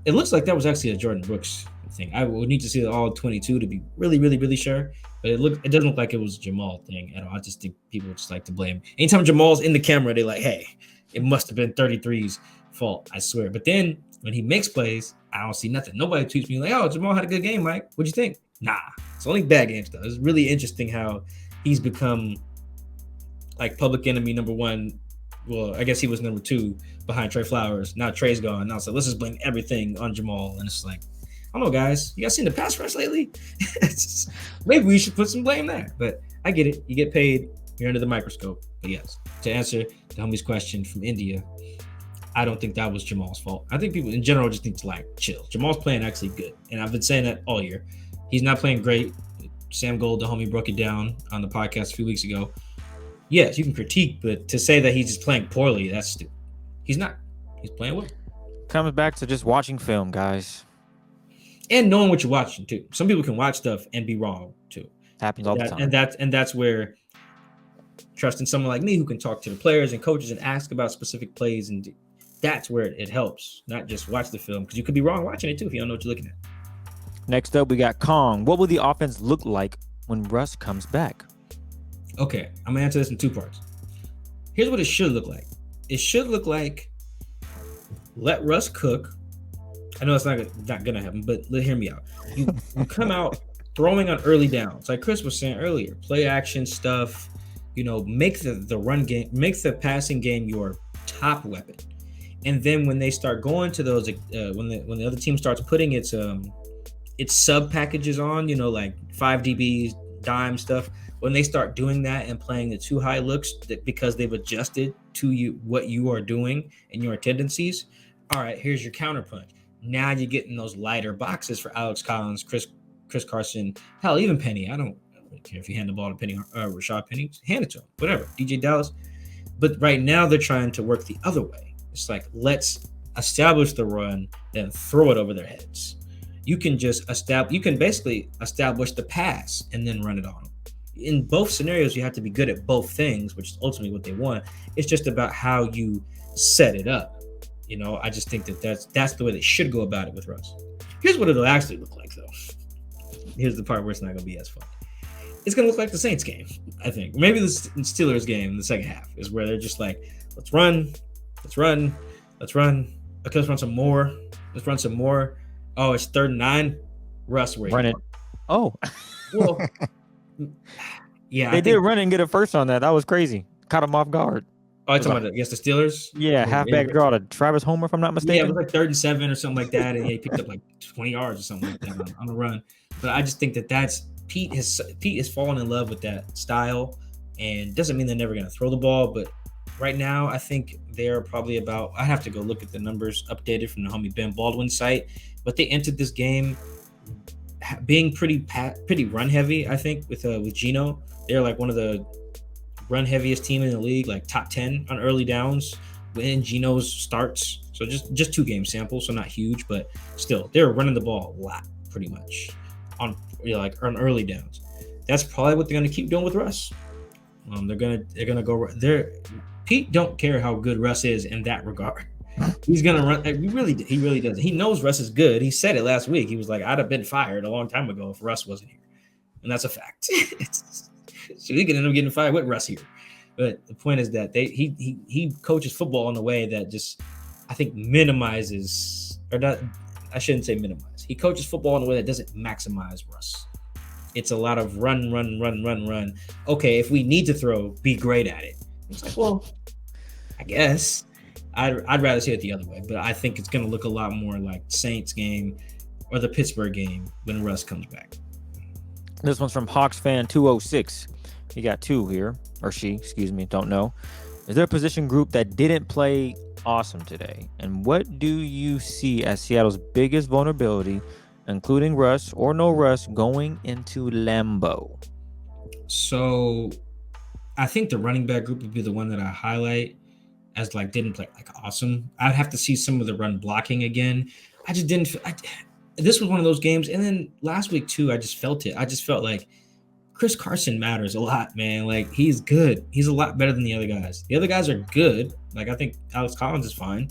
it looks like that was actually a Jordan Brooks thing. I would need to see the all 22 to be really, really, really sure. But it doesn't look like it was a Jamal thing at all. I just think people just like to blame. Anytime Jamal's in the camera, they're like, hey, it must have been 33's fault, I swear. But then when he makes plays, I don't see nothing. Nobody tweets me like, oh, Jamal had a good game, Mike. What'd you think? Nah, it's only bad game stuff. It's really interesting how he's become like public enemy number one. Well, I guess he was number two behind Trey Flowers. Now Trey's gone. Now so let's just blame everything on Jamal. And it's like, I don't know, guys. You guys seen the pass rush lately? Maybe we should put some blame there. But I get it. You get paid. You're under the microscope. But yes, to answer the homie's question from India, I don't think that was Jamal's fault. I think people in general just need to like chill. Jamal's playing actually good. And I've been saying that all year. He's not playing great. Sam Gold, the homie, broke it down on the podcast a few weeks ago. Yes, you can critique, but to say that he's just playing poorly, that's stupid. He's not. He's playing well. Comes back to just watching film, guys. And knowing what you're watching, too. Some people can watch stuff and be wrong, too. Happens all the time. And that's where trusting someone like me who can talk to the players and coaches and ask about specific plays, and that's where it helps. Not just watch the film, because you could be wrong watching it, too, if you don't know what you're looking at. Next up, we got Kong. What will the offense look like when Russ comes back? Okay, I'm going to answer this in two parts. Here's what it should look like. It should look like let Russ cook. I know it's not going to happen, but hear me out. You come out throwing on early downs. Like Chris was saying earlier, play action stuff, make the run game, make the passing game your top weapon. And then when they start going to those, when the other team starts putting its sub packages on, like 5 DBs, dime stuff, when they start doing that and playing the too high looks because they've adjusted to you what you are doing and your tendencies, all right, here's your counterpunch. Now you're getting those lighter boxes for Alex Collins, Chris Carson, hell, even Penny. I don't care if you hand the ball to Penny, Rashad Penny, hand it to him, whatever, DJ Dallas. But right now they're trying to work the other way. It's like, let's establish the run, then throw it over their heads. You can basically establish the pass and then run it on them. In both scenarios, you have to be good at both things, which is ultimately what they want. It's just about how you set it up. I just think that's the way they should go about it with Russ. Here's what it'll actually look like, though. Here's the part where it's not going to be as fun. It's going to look like the Saints game, I think. Maybe the Steelers game in the second half is where they're just like, let's run. Okay, let's run some more. Oh, it's 3rd and 9. Russ, where run it. Oh. Well, yeah. They did run and get a first on that. That was crazy. Caught him off guard. Oh, I talking about against the Steelers. Yeah, halfback draw to Travis Homer, if I'm not Yeah, it mistaken. was like 3rd and 7 or something like that, and he picked up like 20 yards or something like that on a run. But I just think that's Pete has fallen in love with that style, and doesn't mean they're never going to throw the ball. But right now, I think they're probably about. I have to go look at the numbers updated from the homie Ben Baldwin site, but they entered this game being pretty run heavy. I think with Geno, they're like one of the run heaviest team in the league, like top 10 on early downs when Geno's starts. So just 2 game sample, so not huge, but still they're running the ball a lot, pretty much on on early downs. That's probably what they're gonna keep doing with Russ. They're gonna go there. Pete don't care how good Russ is in that regard. He's gonna run. He really does. He knows Russ is good. He said it last week. He was like, "I'd have been fired a long time ago if Russ wasn't here," and that's a fact. So he could end up getting fired with Russ here. But the point is that he coaches football in a way that just, I think, minimizes, or not. I shouldn't say minimize. He coaches football in a way that doesn't maximize Russ. It's a lot of run. Okay, if we need to throw, be great at it. It's like, well, I guess I'd rather see it the other way, but I think it's going to look a lot more like Saints game or the Pittsburgh game when Russ comes back. This one's from Hawks fan 206. He got 2 here, or she, excuse me, don't know. Is there a position group that didn't play awesome today? And what do you see as Seattle's biggest vulnerability, including Russ or no Russ, going into Lambeau? So I think the running back group would be the one that I highlight as like didn't play like awesome. I'd have to see some of the run blocking again. I just didn't. This was one of those games. And then last week too, I just felt it. I just felt like Chris Carson matters a lot, man. Like, he's good. He's a lot better than the other guys. The other guys are good. Like, I think Alex Collins is fine.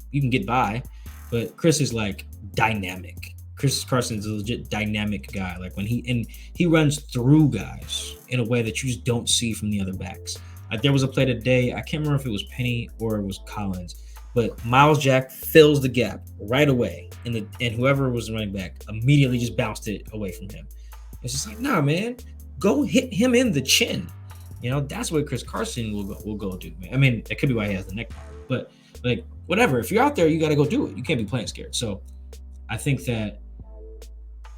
You can get by. But Chris is like dynamic. Chris Carson is a legit dynamic guy. Like when he runs through guys in a way that you just don't see from the other backs. Like there was a play today. I can't remember if it was Penny or it was Collins, but Miles Jack fills the gap right away, and whoever was running back immediately just bounced it away from him. It's just like, nah, man, go hit him in the chin. You know, that's what Chris Carson will go do, man. I mean, it could be why he has the neck problem, but like whatever. If you're out there, you got to go do it. You can't be playing scared. So I think that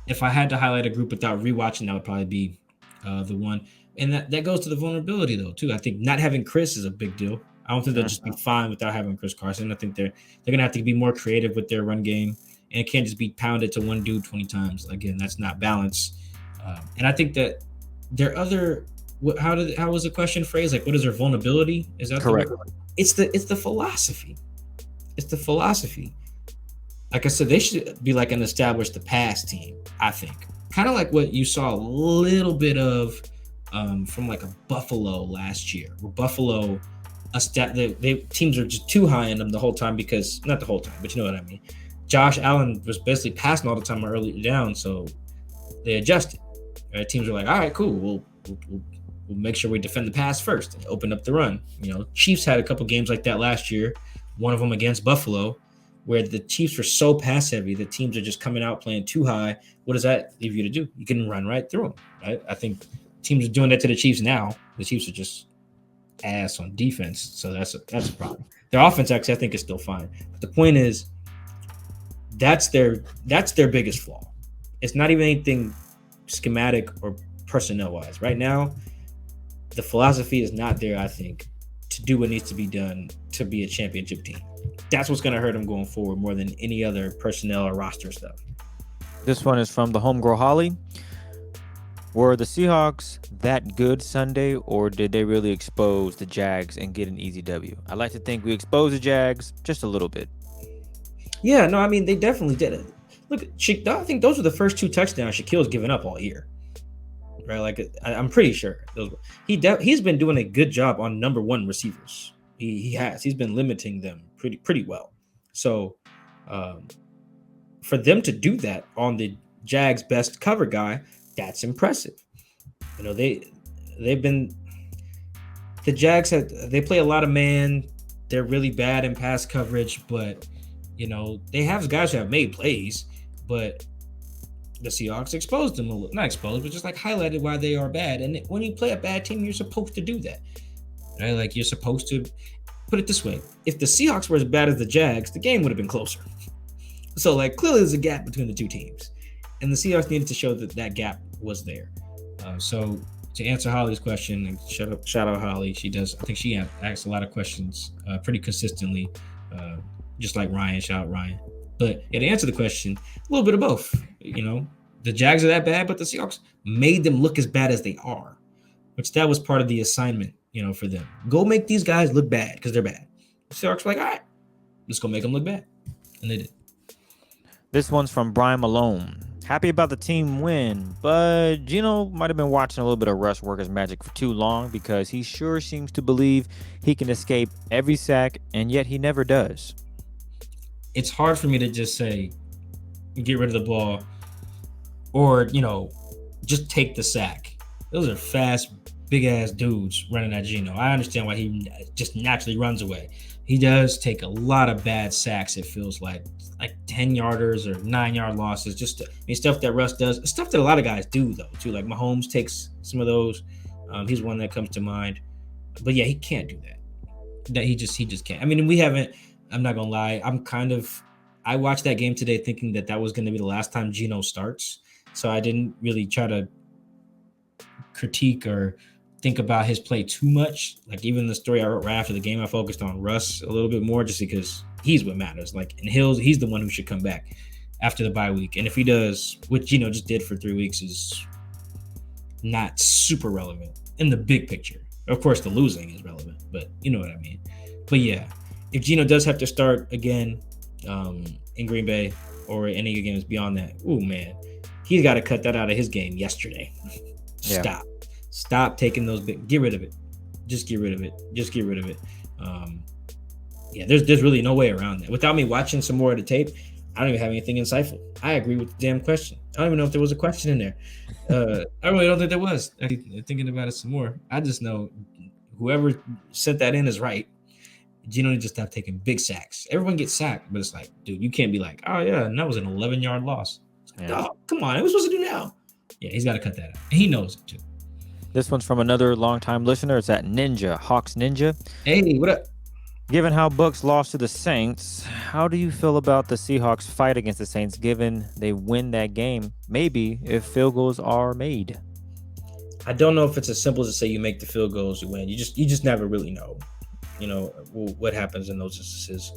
if I had to highlight a group without rewatching, that would probably be the one. And that goes to the vulnerability, though, too. I think not having Chris is a big deal. I don't think they'll just be fine without having Chris Carson. I think they're going to have to be more creative with their run game. And it can't just be pounded to one dude 20 times. Again, that's not balance. And I think that their other – how was the question phrased? Like, what is their vulnerability? Is that correct? It's the philosophy. It's the philosophy. Like I said, they should be like an established the pass team, I think. Kind of like what you saw a little bit of from like a Buffalo last year, where Buffalo, teams are just too high in them the whole time because, not the whole time, but you know what I mean. Josh Allen was basically passing all the time early down, so they adjusted. Right? Teams are like, all right, cool, we'll make sure we defend the pass first and open up the run. You know, Chiefs had a couple games like that last year, one of them against Buffalo, where the Chiefs are so pass heavy, the teams are just coming out playing too high. What does that leave you to do? You can run right through them, right? I think teams are doing that to the Chiefs now. The Chiefs are just ass on defense, so that's a problem. Their offense, actually, I think is still fine. But the point is, that's their biggest flaw. It's not even anything schematic or personnel wise. Right now, the philosophy is not there, I think, to do what needs to be done to be a championship team. That's what's going to hurt them going forward more than any other personnel or roster stuff. This one is from the Homegirl Holly. Were the Seahawks that good Sunday, or did they really expose the Jags and get an easy W? I like to think we exposed the Jags just a little bit. Yeah, no, I mean, they definitely did it. Look, I think those were the first 2 touchdowns Shaquille's given up all year. Right? Like, I'm pretty sure. He's been doing a good job on number 1 receivers. He has. He's been limiting them pretty well. So, for them to do that on the Jags' best cover guy, that's impressive. You know, the Jags they play a lot of man. They're really bad in pass coverage, but you know, they have guys who have made plays, but the Seahawks exposed them a little. Not exposed, but just like highlighted why they are bad. And when you play a bad team, you're supposed to do that. Right? Like you're supposed to, put it this way: if the Seahawks were as bad as the Jags, the game would have been closer. So like clearly there's a gap between the two teams, and the Seahawks needed to show that that gap was there. So to answer Holly's question, and shout out Holly, she does. I think she asks a lot of questions pretty consistently, just like Ryan. Shout out Ryan. But yeah, to answer the question, a little bit of both. You know, the Jags are that bad, but the Seahawks made them look as bad as they are, which that was part of the assignment. You know, for them, go make these guys look bad because they're bad. The Seahawks were like, all right, let's go make them look bad, and they did. This one's from Brian Malone. Happy about the team win, but Gino might have been watching a little bit of Russ work his magic for too long because he sure seems to believe he can escape every sack, and yet he never does. It's hard for me to just say, get rid of the ball, or, you know, just take the sack. Those are fast, big-ass dudes running at Gino. I understand why he just naturally runs away. He does take a lot of bad sacks, it feels like 10-yarders or 9-yard losses. Just stuff that Russ does. Stuff that a lot of guys do, though, too. Like Mahomes takes some of those. He's one that comes to mind. But, yeah, he can't do that. He just can't. I mean, we haven't – I'm not going to lie. I watched that game today thinking that was going to be the last time Gino starts. So I didn't really try to critique or think about his play too much. Like even the story I wrote right after the game, I focused on Russ a little bit more just because he's what matters. Like, and he's the one who should come back after the bye week. And if he does, what Gino just did for 3 weeks is not super relevant in the big picture. Of course, the losing is relevant, but you know what I mean. But yeah, if Gino does have to start again in Green Bay or any games beyond that, oh man, he's got to cut that out of his game yesterday. Yeah. Stop taking those big. Get rid of it. Just get rid of it. Yeah, there's really no way around that. Without me watching some more of the tape, I don't even have anything insightful. I agree with the damn question. I don't even know if there was a question in there. I really don't think there was. Thinking about it some more, I just know whoever sent that in is right. Gino needs to stop taking big sacks. Everyone gets sacked, but it's like, dude, you can't be like, oh yeah, and that was an 11-yard loss. Like, oh, come on, what are we supposed to do now? Yeah, he's got to cut that out. And he knows it too. This one's from another longtime listener. It's at Hawks Ninja. Hey, what up? Given how Bucs lost to the Saints, how do you feel about the Seahawks fight against the Saints given they win that game? Maybe if field goals are made. I don't know if it's as simple as to say you make the field goals, you win. You just never really know, you know, what happens in those instances.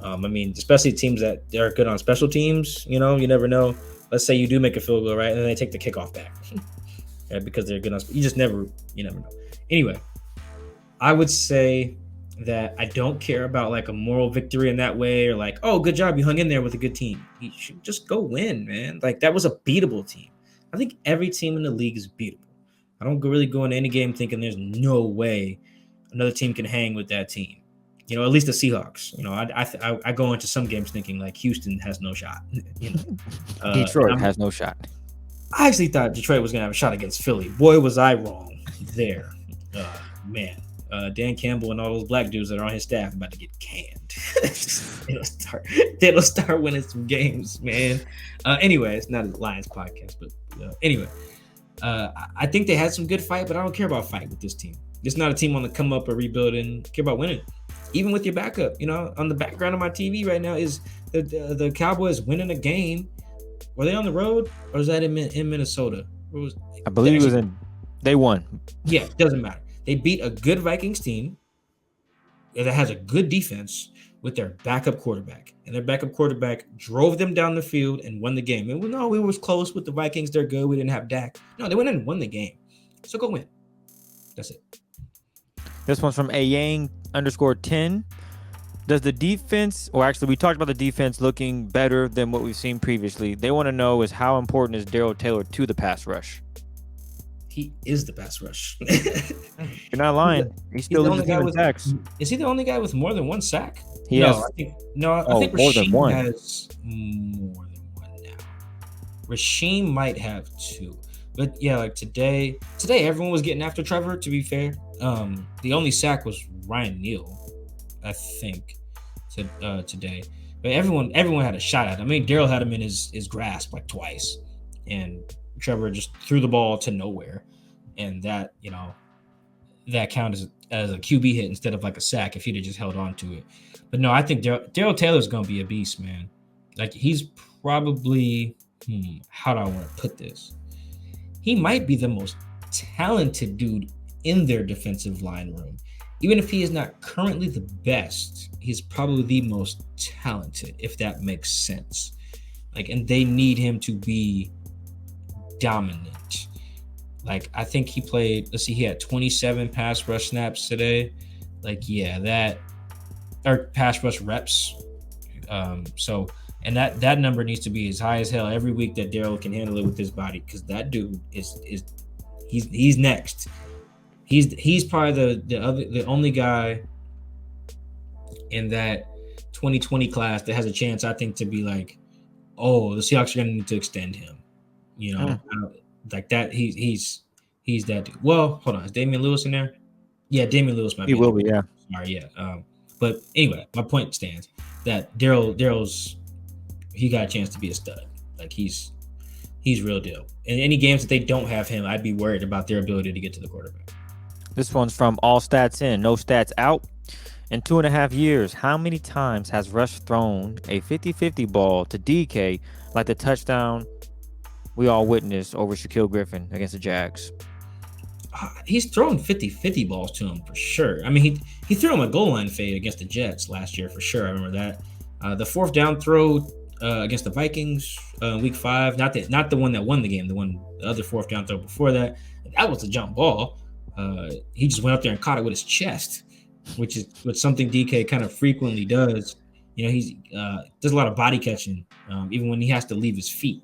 I mean, especially teams that are good on special teams, you know, you never know. Let's say you do make a field goal, right? And then they take the kickoff back. Yeah, because they're good on. You never know. Anyway, I would say that I don't care about like a moral victory in that way, or like, oh, good job, you hung in there with a good team. You should just go win, man. Like that was a beatable team. I think every team in the league is beatable. I don't really go into any game thinking there's no way another team can hang with that team. You know, at least the Seahawks. You know, I go into some games thinking like Houston has no shot. You know, Detroit has no shot. I actually thought Detroit was going to have a shot against Philly. Boy, was I wrong there. Man, Dan Campbell and all those black dudes that are on his staff about to get canned. They'll start winning some games, man. Anyway, it's not a Lions podcast, but anyway. I think they had some good fight, but I don't care about fight with this team. It's not a team on the come up or rebuilding. I care about winning. Even with your backup, you know, on the background of my TV right now is the Cowboys winning a game. Were they on the road or was that in Minnesota? I believe it was they won. Yeah, doesn't matter. They beat a good Vikings team that has a good defense with their backup quarterback. And their backup quarterback drove them down the field and won the game. And we was close with the Vikings. They're good. We didn't have Dak. No, they went in and won the game. So go win. That's it. This one's from Ayang_10. Does the defense, or actually we talked about the defense looking better than what we've seen previously. They want to know is how important is Darrell Taylor to the pass rush? He is the pass rush. You're not lying. He's still the only guy with sacks. Is he the only guy with more than one sack? He has. I think more than one. Has more than one now. Rasheem might have two. But yeah, like today everyone was getting after Trevor, to be fair. The only sack was Ryan Neal, I think, today. But everyone had a shot at him. I mean, Darrell had him in his grasp like twice. And Trevor just threw the ball to nowhere. And that, you know, that count as a QB hit instead of like a sack if he'd have just held on to it. But no, I think Daryl Taylor's going to be a beast, man. Like he's probably, how do I want to put this? He might be the most talented dude in their defensive line room. Even if he is not currently the best, he's probably the most talented, if that makes sense. Like, and they need him to be dominant. Like, I think he played, he had 27 pass rush snaps today. Like, yeah, or pass rush reps. And that number needs to be as high as hell every week that Daryl can handle it with his body, because that dude he's next. He's probably the only guy in that 2020 class that has a chance, I think, to be like, oh, the Seahawks are going to need to extend him. You know, like that. He's that dude. Well, hold on, is Damian Lewis in there? Yeah, Damian Lewis might be. He will be, yeah. Sorry, yeah. But anyway, my point stands that Daryl's he got a chance to be a stud. Like he's real deal. In any games that they don't have him, I'd be worried about their ability to get to the quarterback. This one's from All Stats In, No Stats Out. In 2.5 years, how many times has Rush thrown a 50-50 ball to DK like the touchdown we all witnessed over Shaquille Griffin against the Jags? He's thrown 50-50 balls to him for sure. I mean, he threw him a goal line fade against the Jets last year for sure. I remember that. The fourth down throw against the Vikings week 5, not the one that won the game, the other fourth down throw before that. That was a jump ball. He just went up there and caught it with his chest, which is something DK kind of frequently does. You know, he does a lot of body catching, even when he has to leave his feet.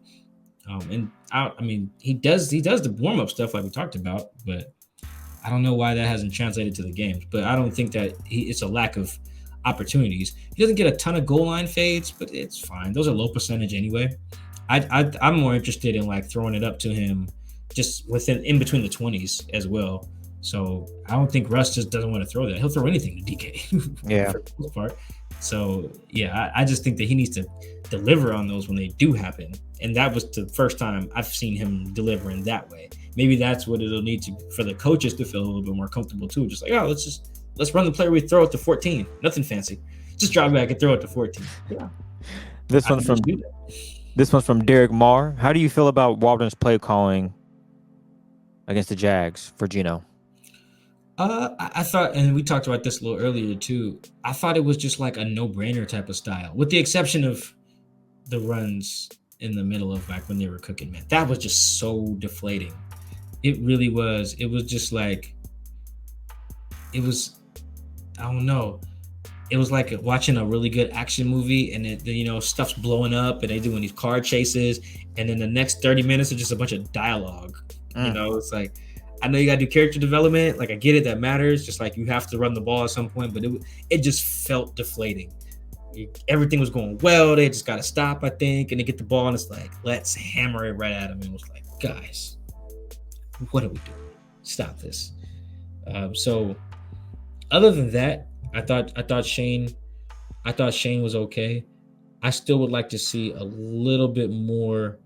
He does the warm up stuff like we talked about, but I don't know why that hasn't translated to the games. But I don't think that it's a lack of opportunities. He doesn't get a ton of goal line fades, but it's fine. Those are low percentage anyway. I'm more interested in like throwing it up to him just in between the 20s as well. So I don't think Russ just doesn't want to throw that. He'll throw anything to DK. Yeah. For the most part. So yeah, I just think that he needs to deliver on those when they do happen. And that was the first time I've seen him deliver in that way. Maybe that's what it'll need to for the coaches to feel a little bit more comfortable too. Just like, oh, let's run the play we throw it to 14. Nothing fancy. Just drop back and throw it to 14. Yeah. This one's from Derek Marr. How do you feel about Waldron's play calling against the Jags for Geno? I thought, and we talked about this a little earlier too, I thought it was just like a no-brainer type of style, with the exception of the runs in the middle of like when they were cooking, man. That was just so deflating. It really was. It was just like, I don't know. It was like watching a really good action movie and stuff's blowing up and they doing these car chases. And then the next 30 minutes is just a bunch of dialogue. It's like, I know you got to do character development. Like, I get it. That matters. Just like you have to run the ball at some point, but it just felt deflating. Everything was going well. They just got to stop, I think. And they get the ball and it's like, let's hammer it right at them. And it was like, guys, what are we doing? Stop this. So other than that, I thought Shane was okay. I still would like to see a little bit more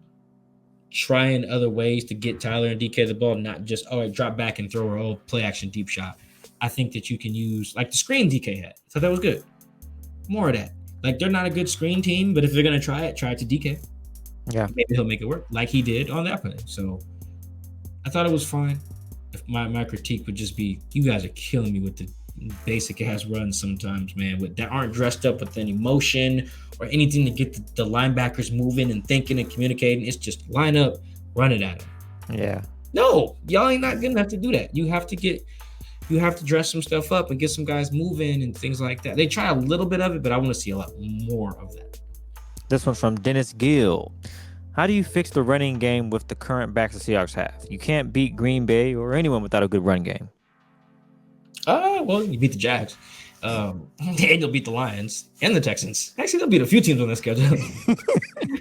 trying other ways to get Tyler and DK the ball, not just, all right, drop back and throw a play action deep shot. I think that you can use like the screen DK had. So that was good. More of that. Like, they're not a good screen team, but if they're going to try it to DK. Yeah. Maybe he'll make it work like he did on that play. So I thought it was fine. If my critique would just be, you guys are killing me with the basic ass runs sometimes, man, that aren't dressed up with any emotion or anything to get the linebackers moving and thinking and communicating. It's just line up, run it at them. Yeah. No, y'all ain't not good enough to do that. You have to dress some stuff up and get some guys moving and things like that. They try a little bit of it, but I want to see a lot more of that. This one's from Dennis Gill. How do you fix the running game with the current backs the Seahawks have? You can't beat Green Bay or anyone without a good run game. Well, you beat the Jags. And you'll beat the Lions and the Texans. Actually, they'll beat a few teams on that schedule.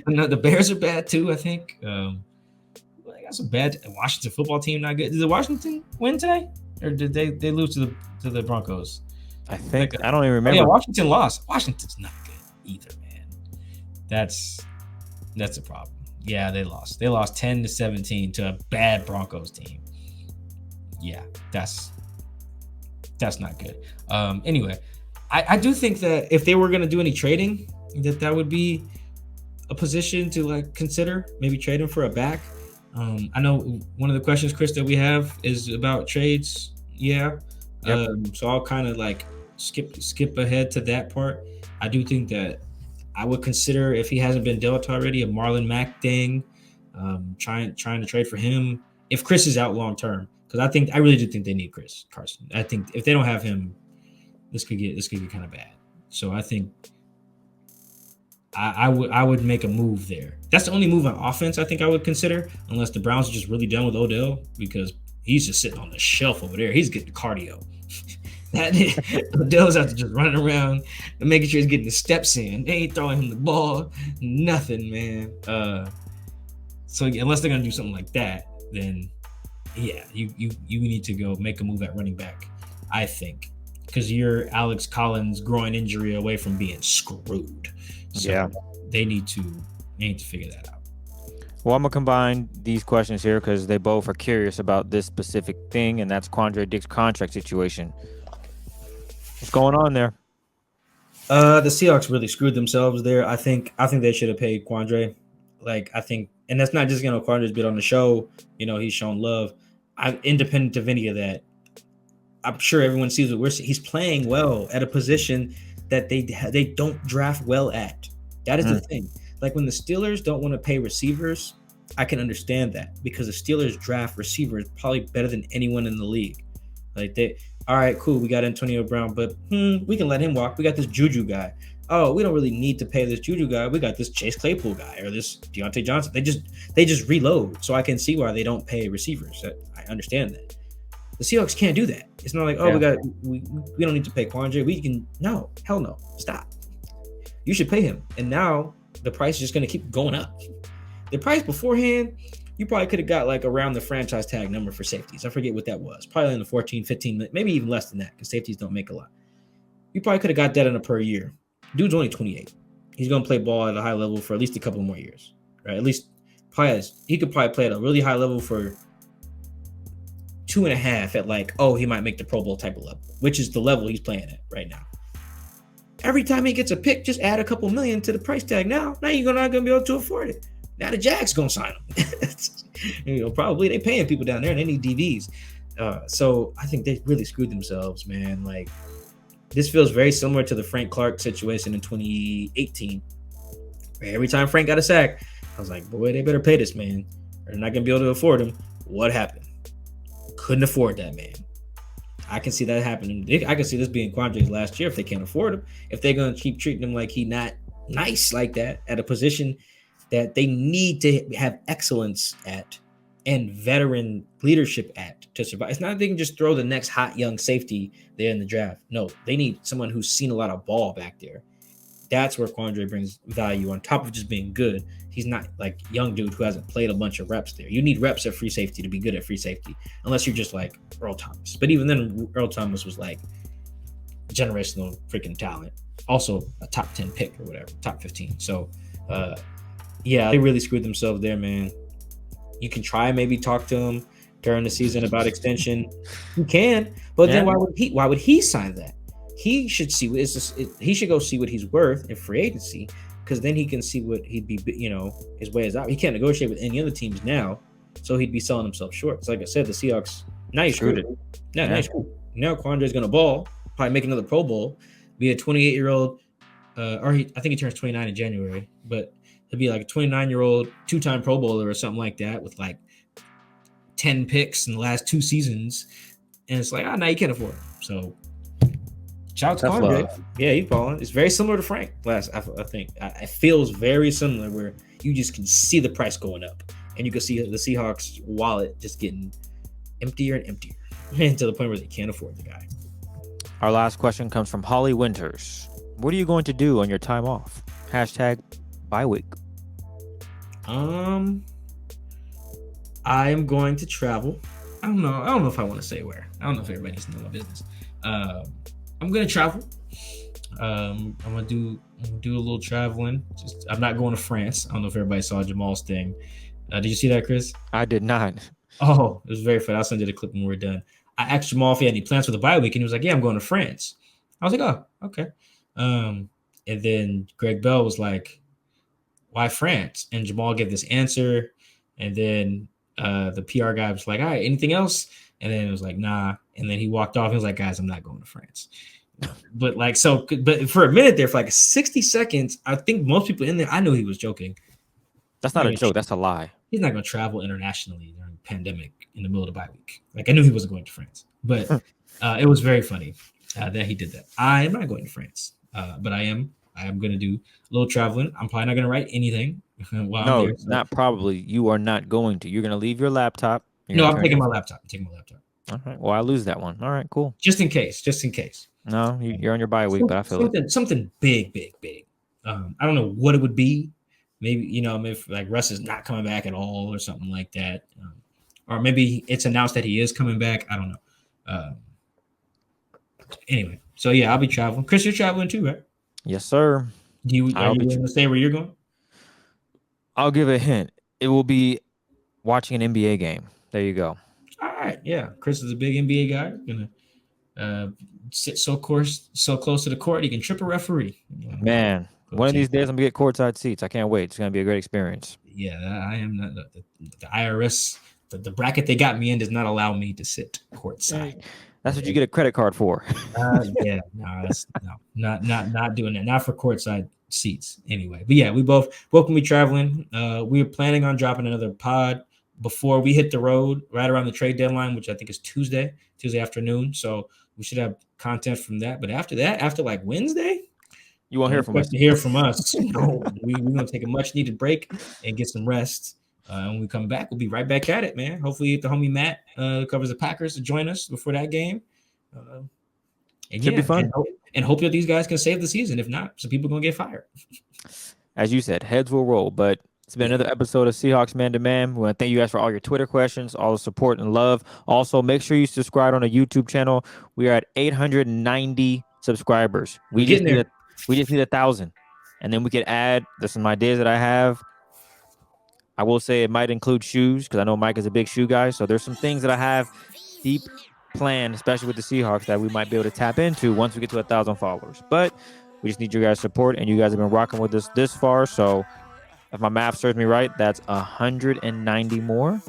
The Bears are bad too, I think. They got some bad. Washington football team not good. Did the Washington win today, or did they lose to the Broncos? I think I don't even remember. Yeah, Washington lost. Washington's not good either, man. That's a problem. Yeah, they lost. They lost 10-17 to a bad Broncos team. Yeah, that's That's not good. Anyway, I do think that if they were going to do any trading, that would be a position to like consider, maybe trading for a back. I know one of the questions, Chris, that we have is about trades. Yeah. Yep. So I'll kind of like skip ahead to that part. I do think that I would consider, if he hasn't been dealt already, a Marlon Mack thing. Trying to trade for him if Chris is out long term, because I really do think they need Chris Carson. I think if they don't have him, this could get kind of bad. So I think I would make a move there. That's the only move on offense I think I would consider, unless the Browns are just really done with Odell, because he's just sitting on the shelf over there. He's getting cardio. Odell's out to just running around and making sure he's getting the steps in. They ain't throwing him the ball, nothing, man. So unless they're gonna do something like that, then yeah, you need to go make a move at running back, I think, because you're Alex Collins' groin injury away from being screwed. So they need to figure that out. Well, I'm gonna combine these questions here because they both are curious about this specific thing, and that's Quandre Dick's contract situation. What's going on there? The Seahawks really screwed themselves there. I think they should have paid Quandre. And that's not just Quandre's been on the show. He's shown love. Independent of any of that, I'm sure everyone sees what he's playing well at a position that they don't draft well at. That is the thing. Like when the Steelers don't want to pay receivers, I can understand that, because the Steelers draft receivers probably better than anyone in the league. Like all right, cool, we got Antonio Brown, but we can let him walk. We got this Juju guy. Oh, we don't really need to pay this Juju guy. We got this Chase Claypool guy or this Deontay Johnson. They just reload. So I can see why they don't pay receivers. I understand that. The Seahawks can't do that. It's not like, we don't need to pay Quandre. Hell no. Stop. You should pay him. And now the price is just going to keep going up. The price beforehand, you probably could have got like around the franchise tag number for safeties. I forget what that was. Probably in the 14, 15, maybe even less than that, because safeties don't make a lot. You probably could have got that in a per year. Dude's only 28. He's going to play ball at a high level for at least a couple more years, right? At least he could probably play at a really high level for 2.5 at he might make the Pro Bowl type of level, which is the level he's playing at right now. Every time he gets a pick, just add a couple million to the price tag. Now you're not going to be able to afford it. Now the Jags going to sign him. Probably they paying people down there and they need DVs. So I think they really screwed themselves, man. This feels very similar to the Frank Clark situation in 2018. Every time Frank got a sack, I was like, boy, they better pay this man. They're not going to be able to afford him. What happened? Couldn't afford that man. I can see that happening. I can see this being Quandre's last year if they can't afford him. If they're going to keep treating him like he not nice like that at a position that they need to have excellence at and veteran leadership at to survive. It's not that they can just throw the next hot young safety there in the draft. No, they need someone who's seen a lot of ball back there. That's where Quandre brings value on top of just being good. He's not like young dude who hasn't played a bunch of reps there. You need reps at free safety to be good at free safety, unless you're just like Earl Thomas. But even then, Earl Thomas was like generational freaking talent. Also a top 10 pick or whatever, top 15. So, they really screwed themselves there, man. You can try maybe talk to him during the season about extension. You can, but then why would he sign that? He should see he should go see what he's worth in free agency, because then he can see what he'd be, his way is out. He can't negotiate with any other teams now, so he'd be selling himself short. It's like I said, the Seahawks, now you screwed it. Now Quandre's gonna ball, probably make another Pro Bowl, be a 28-year-old, I think he turns 29 in January, but he'll be like a 29-year-old two-time Pro Bowler or something like that with like 10 picks in the last 2 seasons, and it's like, now you can't afford it. So shout out to Quandre. Yeah, he's balling. It's very similar to Frank last. I think it feels very similar, where you just can see the price going up, and you can see the Seahawks' wallet just getting emptier and emptier, and to the point where they can't afford the guy. Our last question comes from Holly Winters. What are you going to do on your time off? #bye week. I am going to travel. I don't know if I want to say where. I don't know if everybody needs to know my business. I'm gonna travel. I'm gonna do a little traveling. I'm not going to France. I don't know if everybody saw Jamal's thing. Did you see that, Chris? I did not. Oh, it was very fun. I'll send you the clip when we're done. I asked Jamal if he had any plans for the bye week, and he was like, "Yeah, I'm going to France." I was like, "Oh, okay." And then Greg Bell was like, "Why France?" And Jamal gave this answer, and then the PR guy was like, "All right, anything else?" And then it was like, "Nah." And then he walked off. He was like, "Guys, I'm not going to France." But like, so, but for a minute there, for like 60 seconds, I think most people in there, I knew he was joking. That's not a joke. That's a lie. He's not going to travel internationally during the pandemic in the middle of the bye week. Like, I knew he wasn't going to France, but it was very funny that he did that. I am not going to France, but I am going to do a little traveling. I'm probably not going to write anything while I'm there. So. Not probably. You are not going to. You're going to leave your laptop. No, I'm taking my laptop. All right. Well, I lose that one. All right, cool. Just in case. No, you're on your bye week, but I feel something big. I don't know what it would be. Maybe, if like Russ is not coming back at all or something like that. Or maybe it's announced that he is coming back. I don't know. Anyway, so yeah, I'll be traveling. Chris, you're traveling too, right? Yes, sir. Are you going to say where you're going? I'll give a hint. It will be watching an NBA game. There you go. All right. Yeah. Chris is a big NBA guy. Gonna sit so close to the court, he can trip a referee. Man, one of these days I'm gonna get courtside seats. I can't wait. It's gonna be a great experience. Yeah, I am not the IRS. The bracket they got me in does not allow me to sit courtside. That's what you get a credit card for. Yeah, not doing that. Not for courtside seats anyway. But yeah, we both can be traveling. We are planning on dropping another pod before we hit the road, right around the trade deadline, which I think is Tuesday afternoon. So we should have content from that. But after that, after like Wednesday, you won't hear from us. To hear from us. No, we're gonna take a much needed break and get some rest. When we come back, we'll be right back at it, man. Hopefully, the homie Matt covers the Packers to join us before that game. And should be fun. And hope that these guys can save the season. If not, some people are gonna get fired. As you said, heads will roll. But it's been another episode of Seahawks Man to Man. We want to thank you guys for all your Twitter questions, all the support and love. Also, make sure you subscribe on the YouTube channel. We are at 890 subscribers. We just need 1,000, and then we could add. There's some ideas that I have. I will say it might include shoes because I know Mike is a big shoe guy. So there's some things that I have deep planned, especially with the Seahawks, that we might be able to tap into once we get to 1,000 followers. But we just need your guys' support, and you guys have been rocking with us this far. So if my math serves me right, that's 190 more.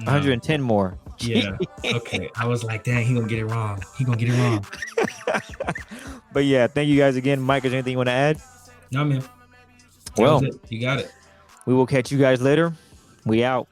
110 more. Yeah. Okay. I was like, dang, he gonna get it wrong. But yeah, thank you guys again. Mike, is there anything you want to add? No, man. Well, you got it. We will catch you guys later. We out.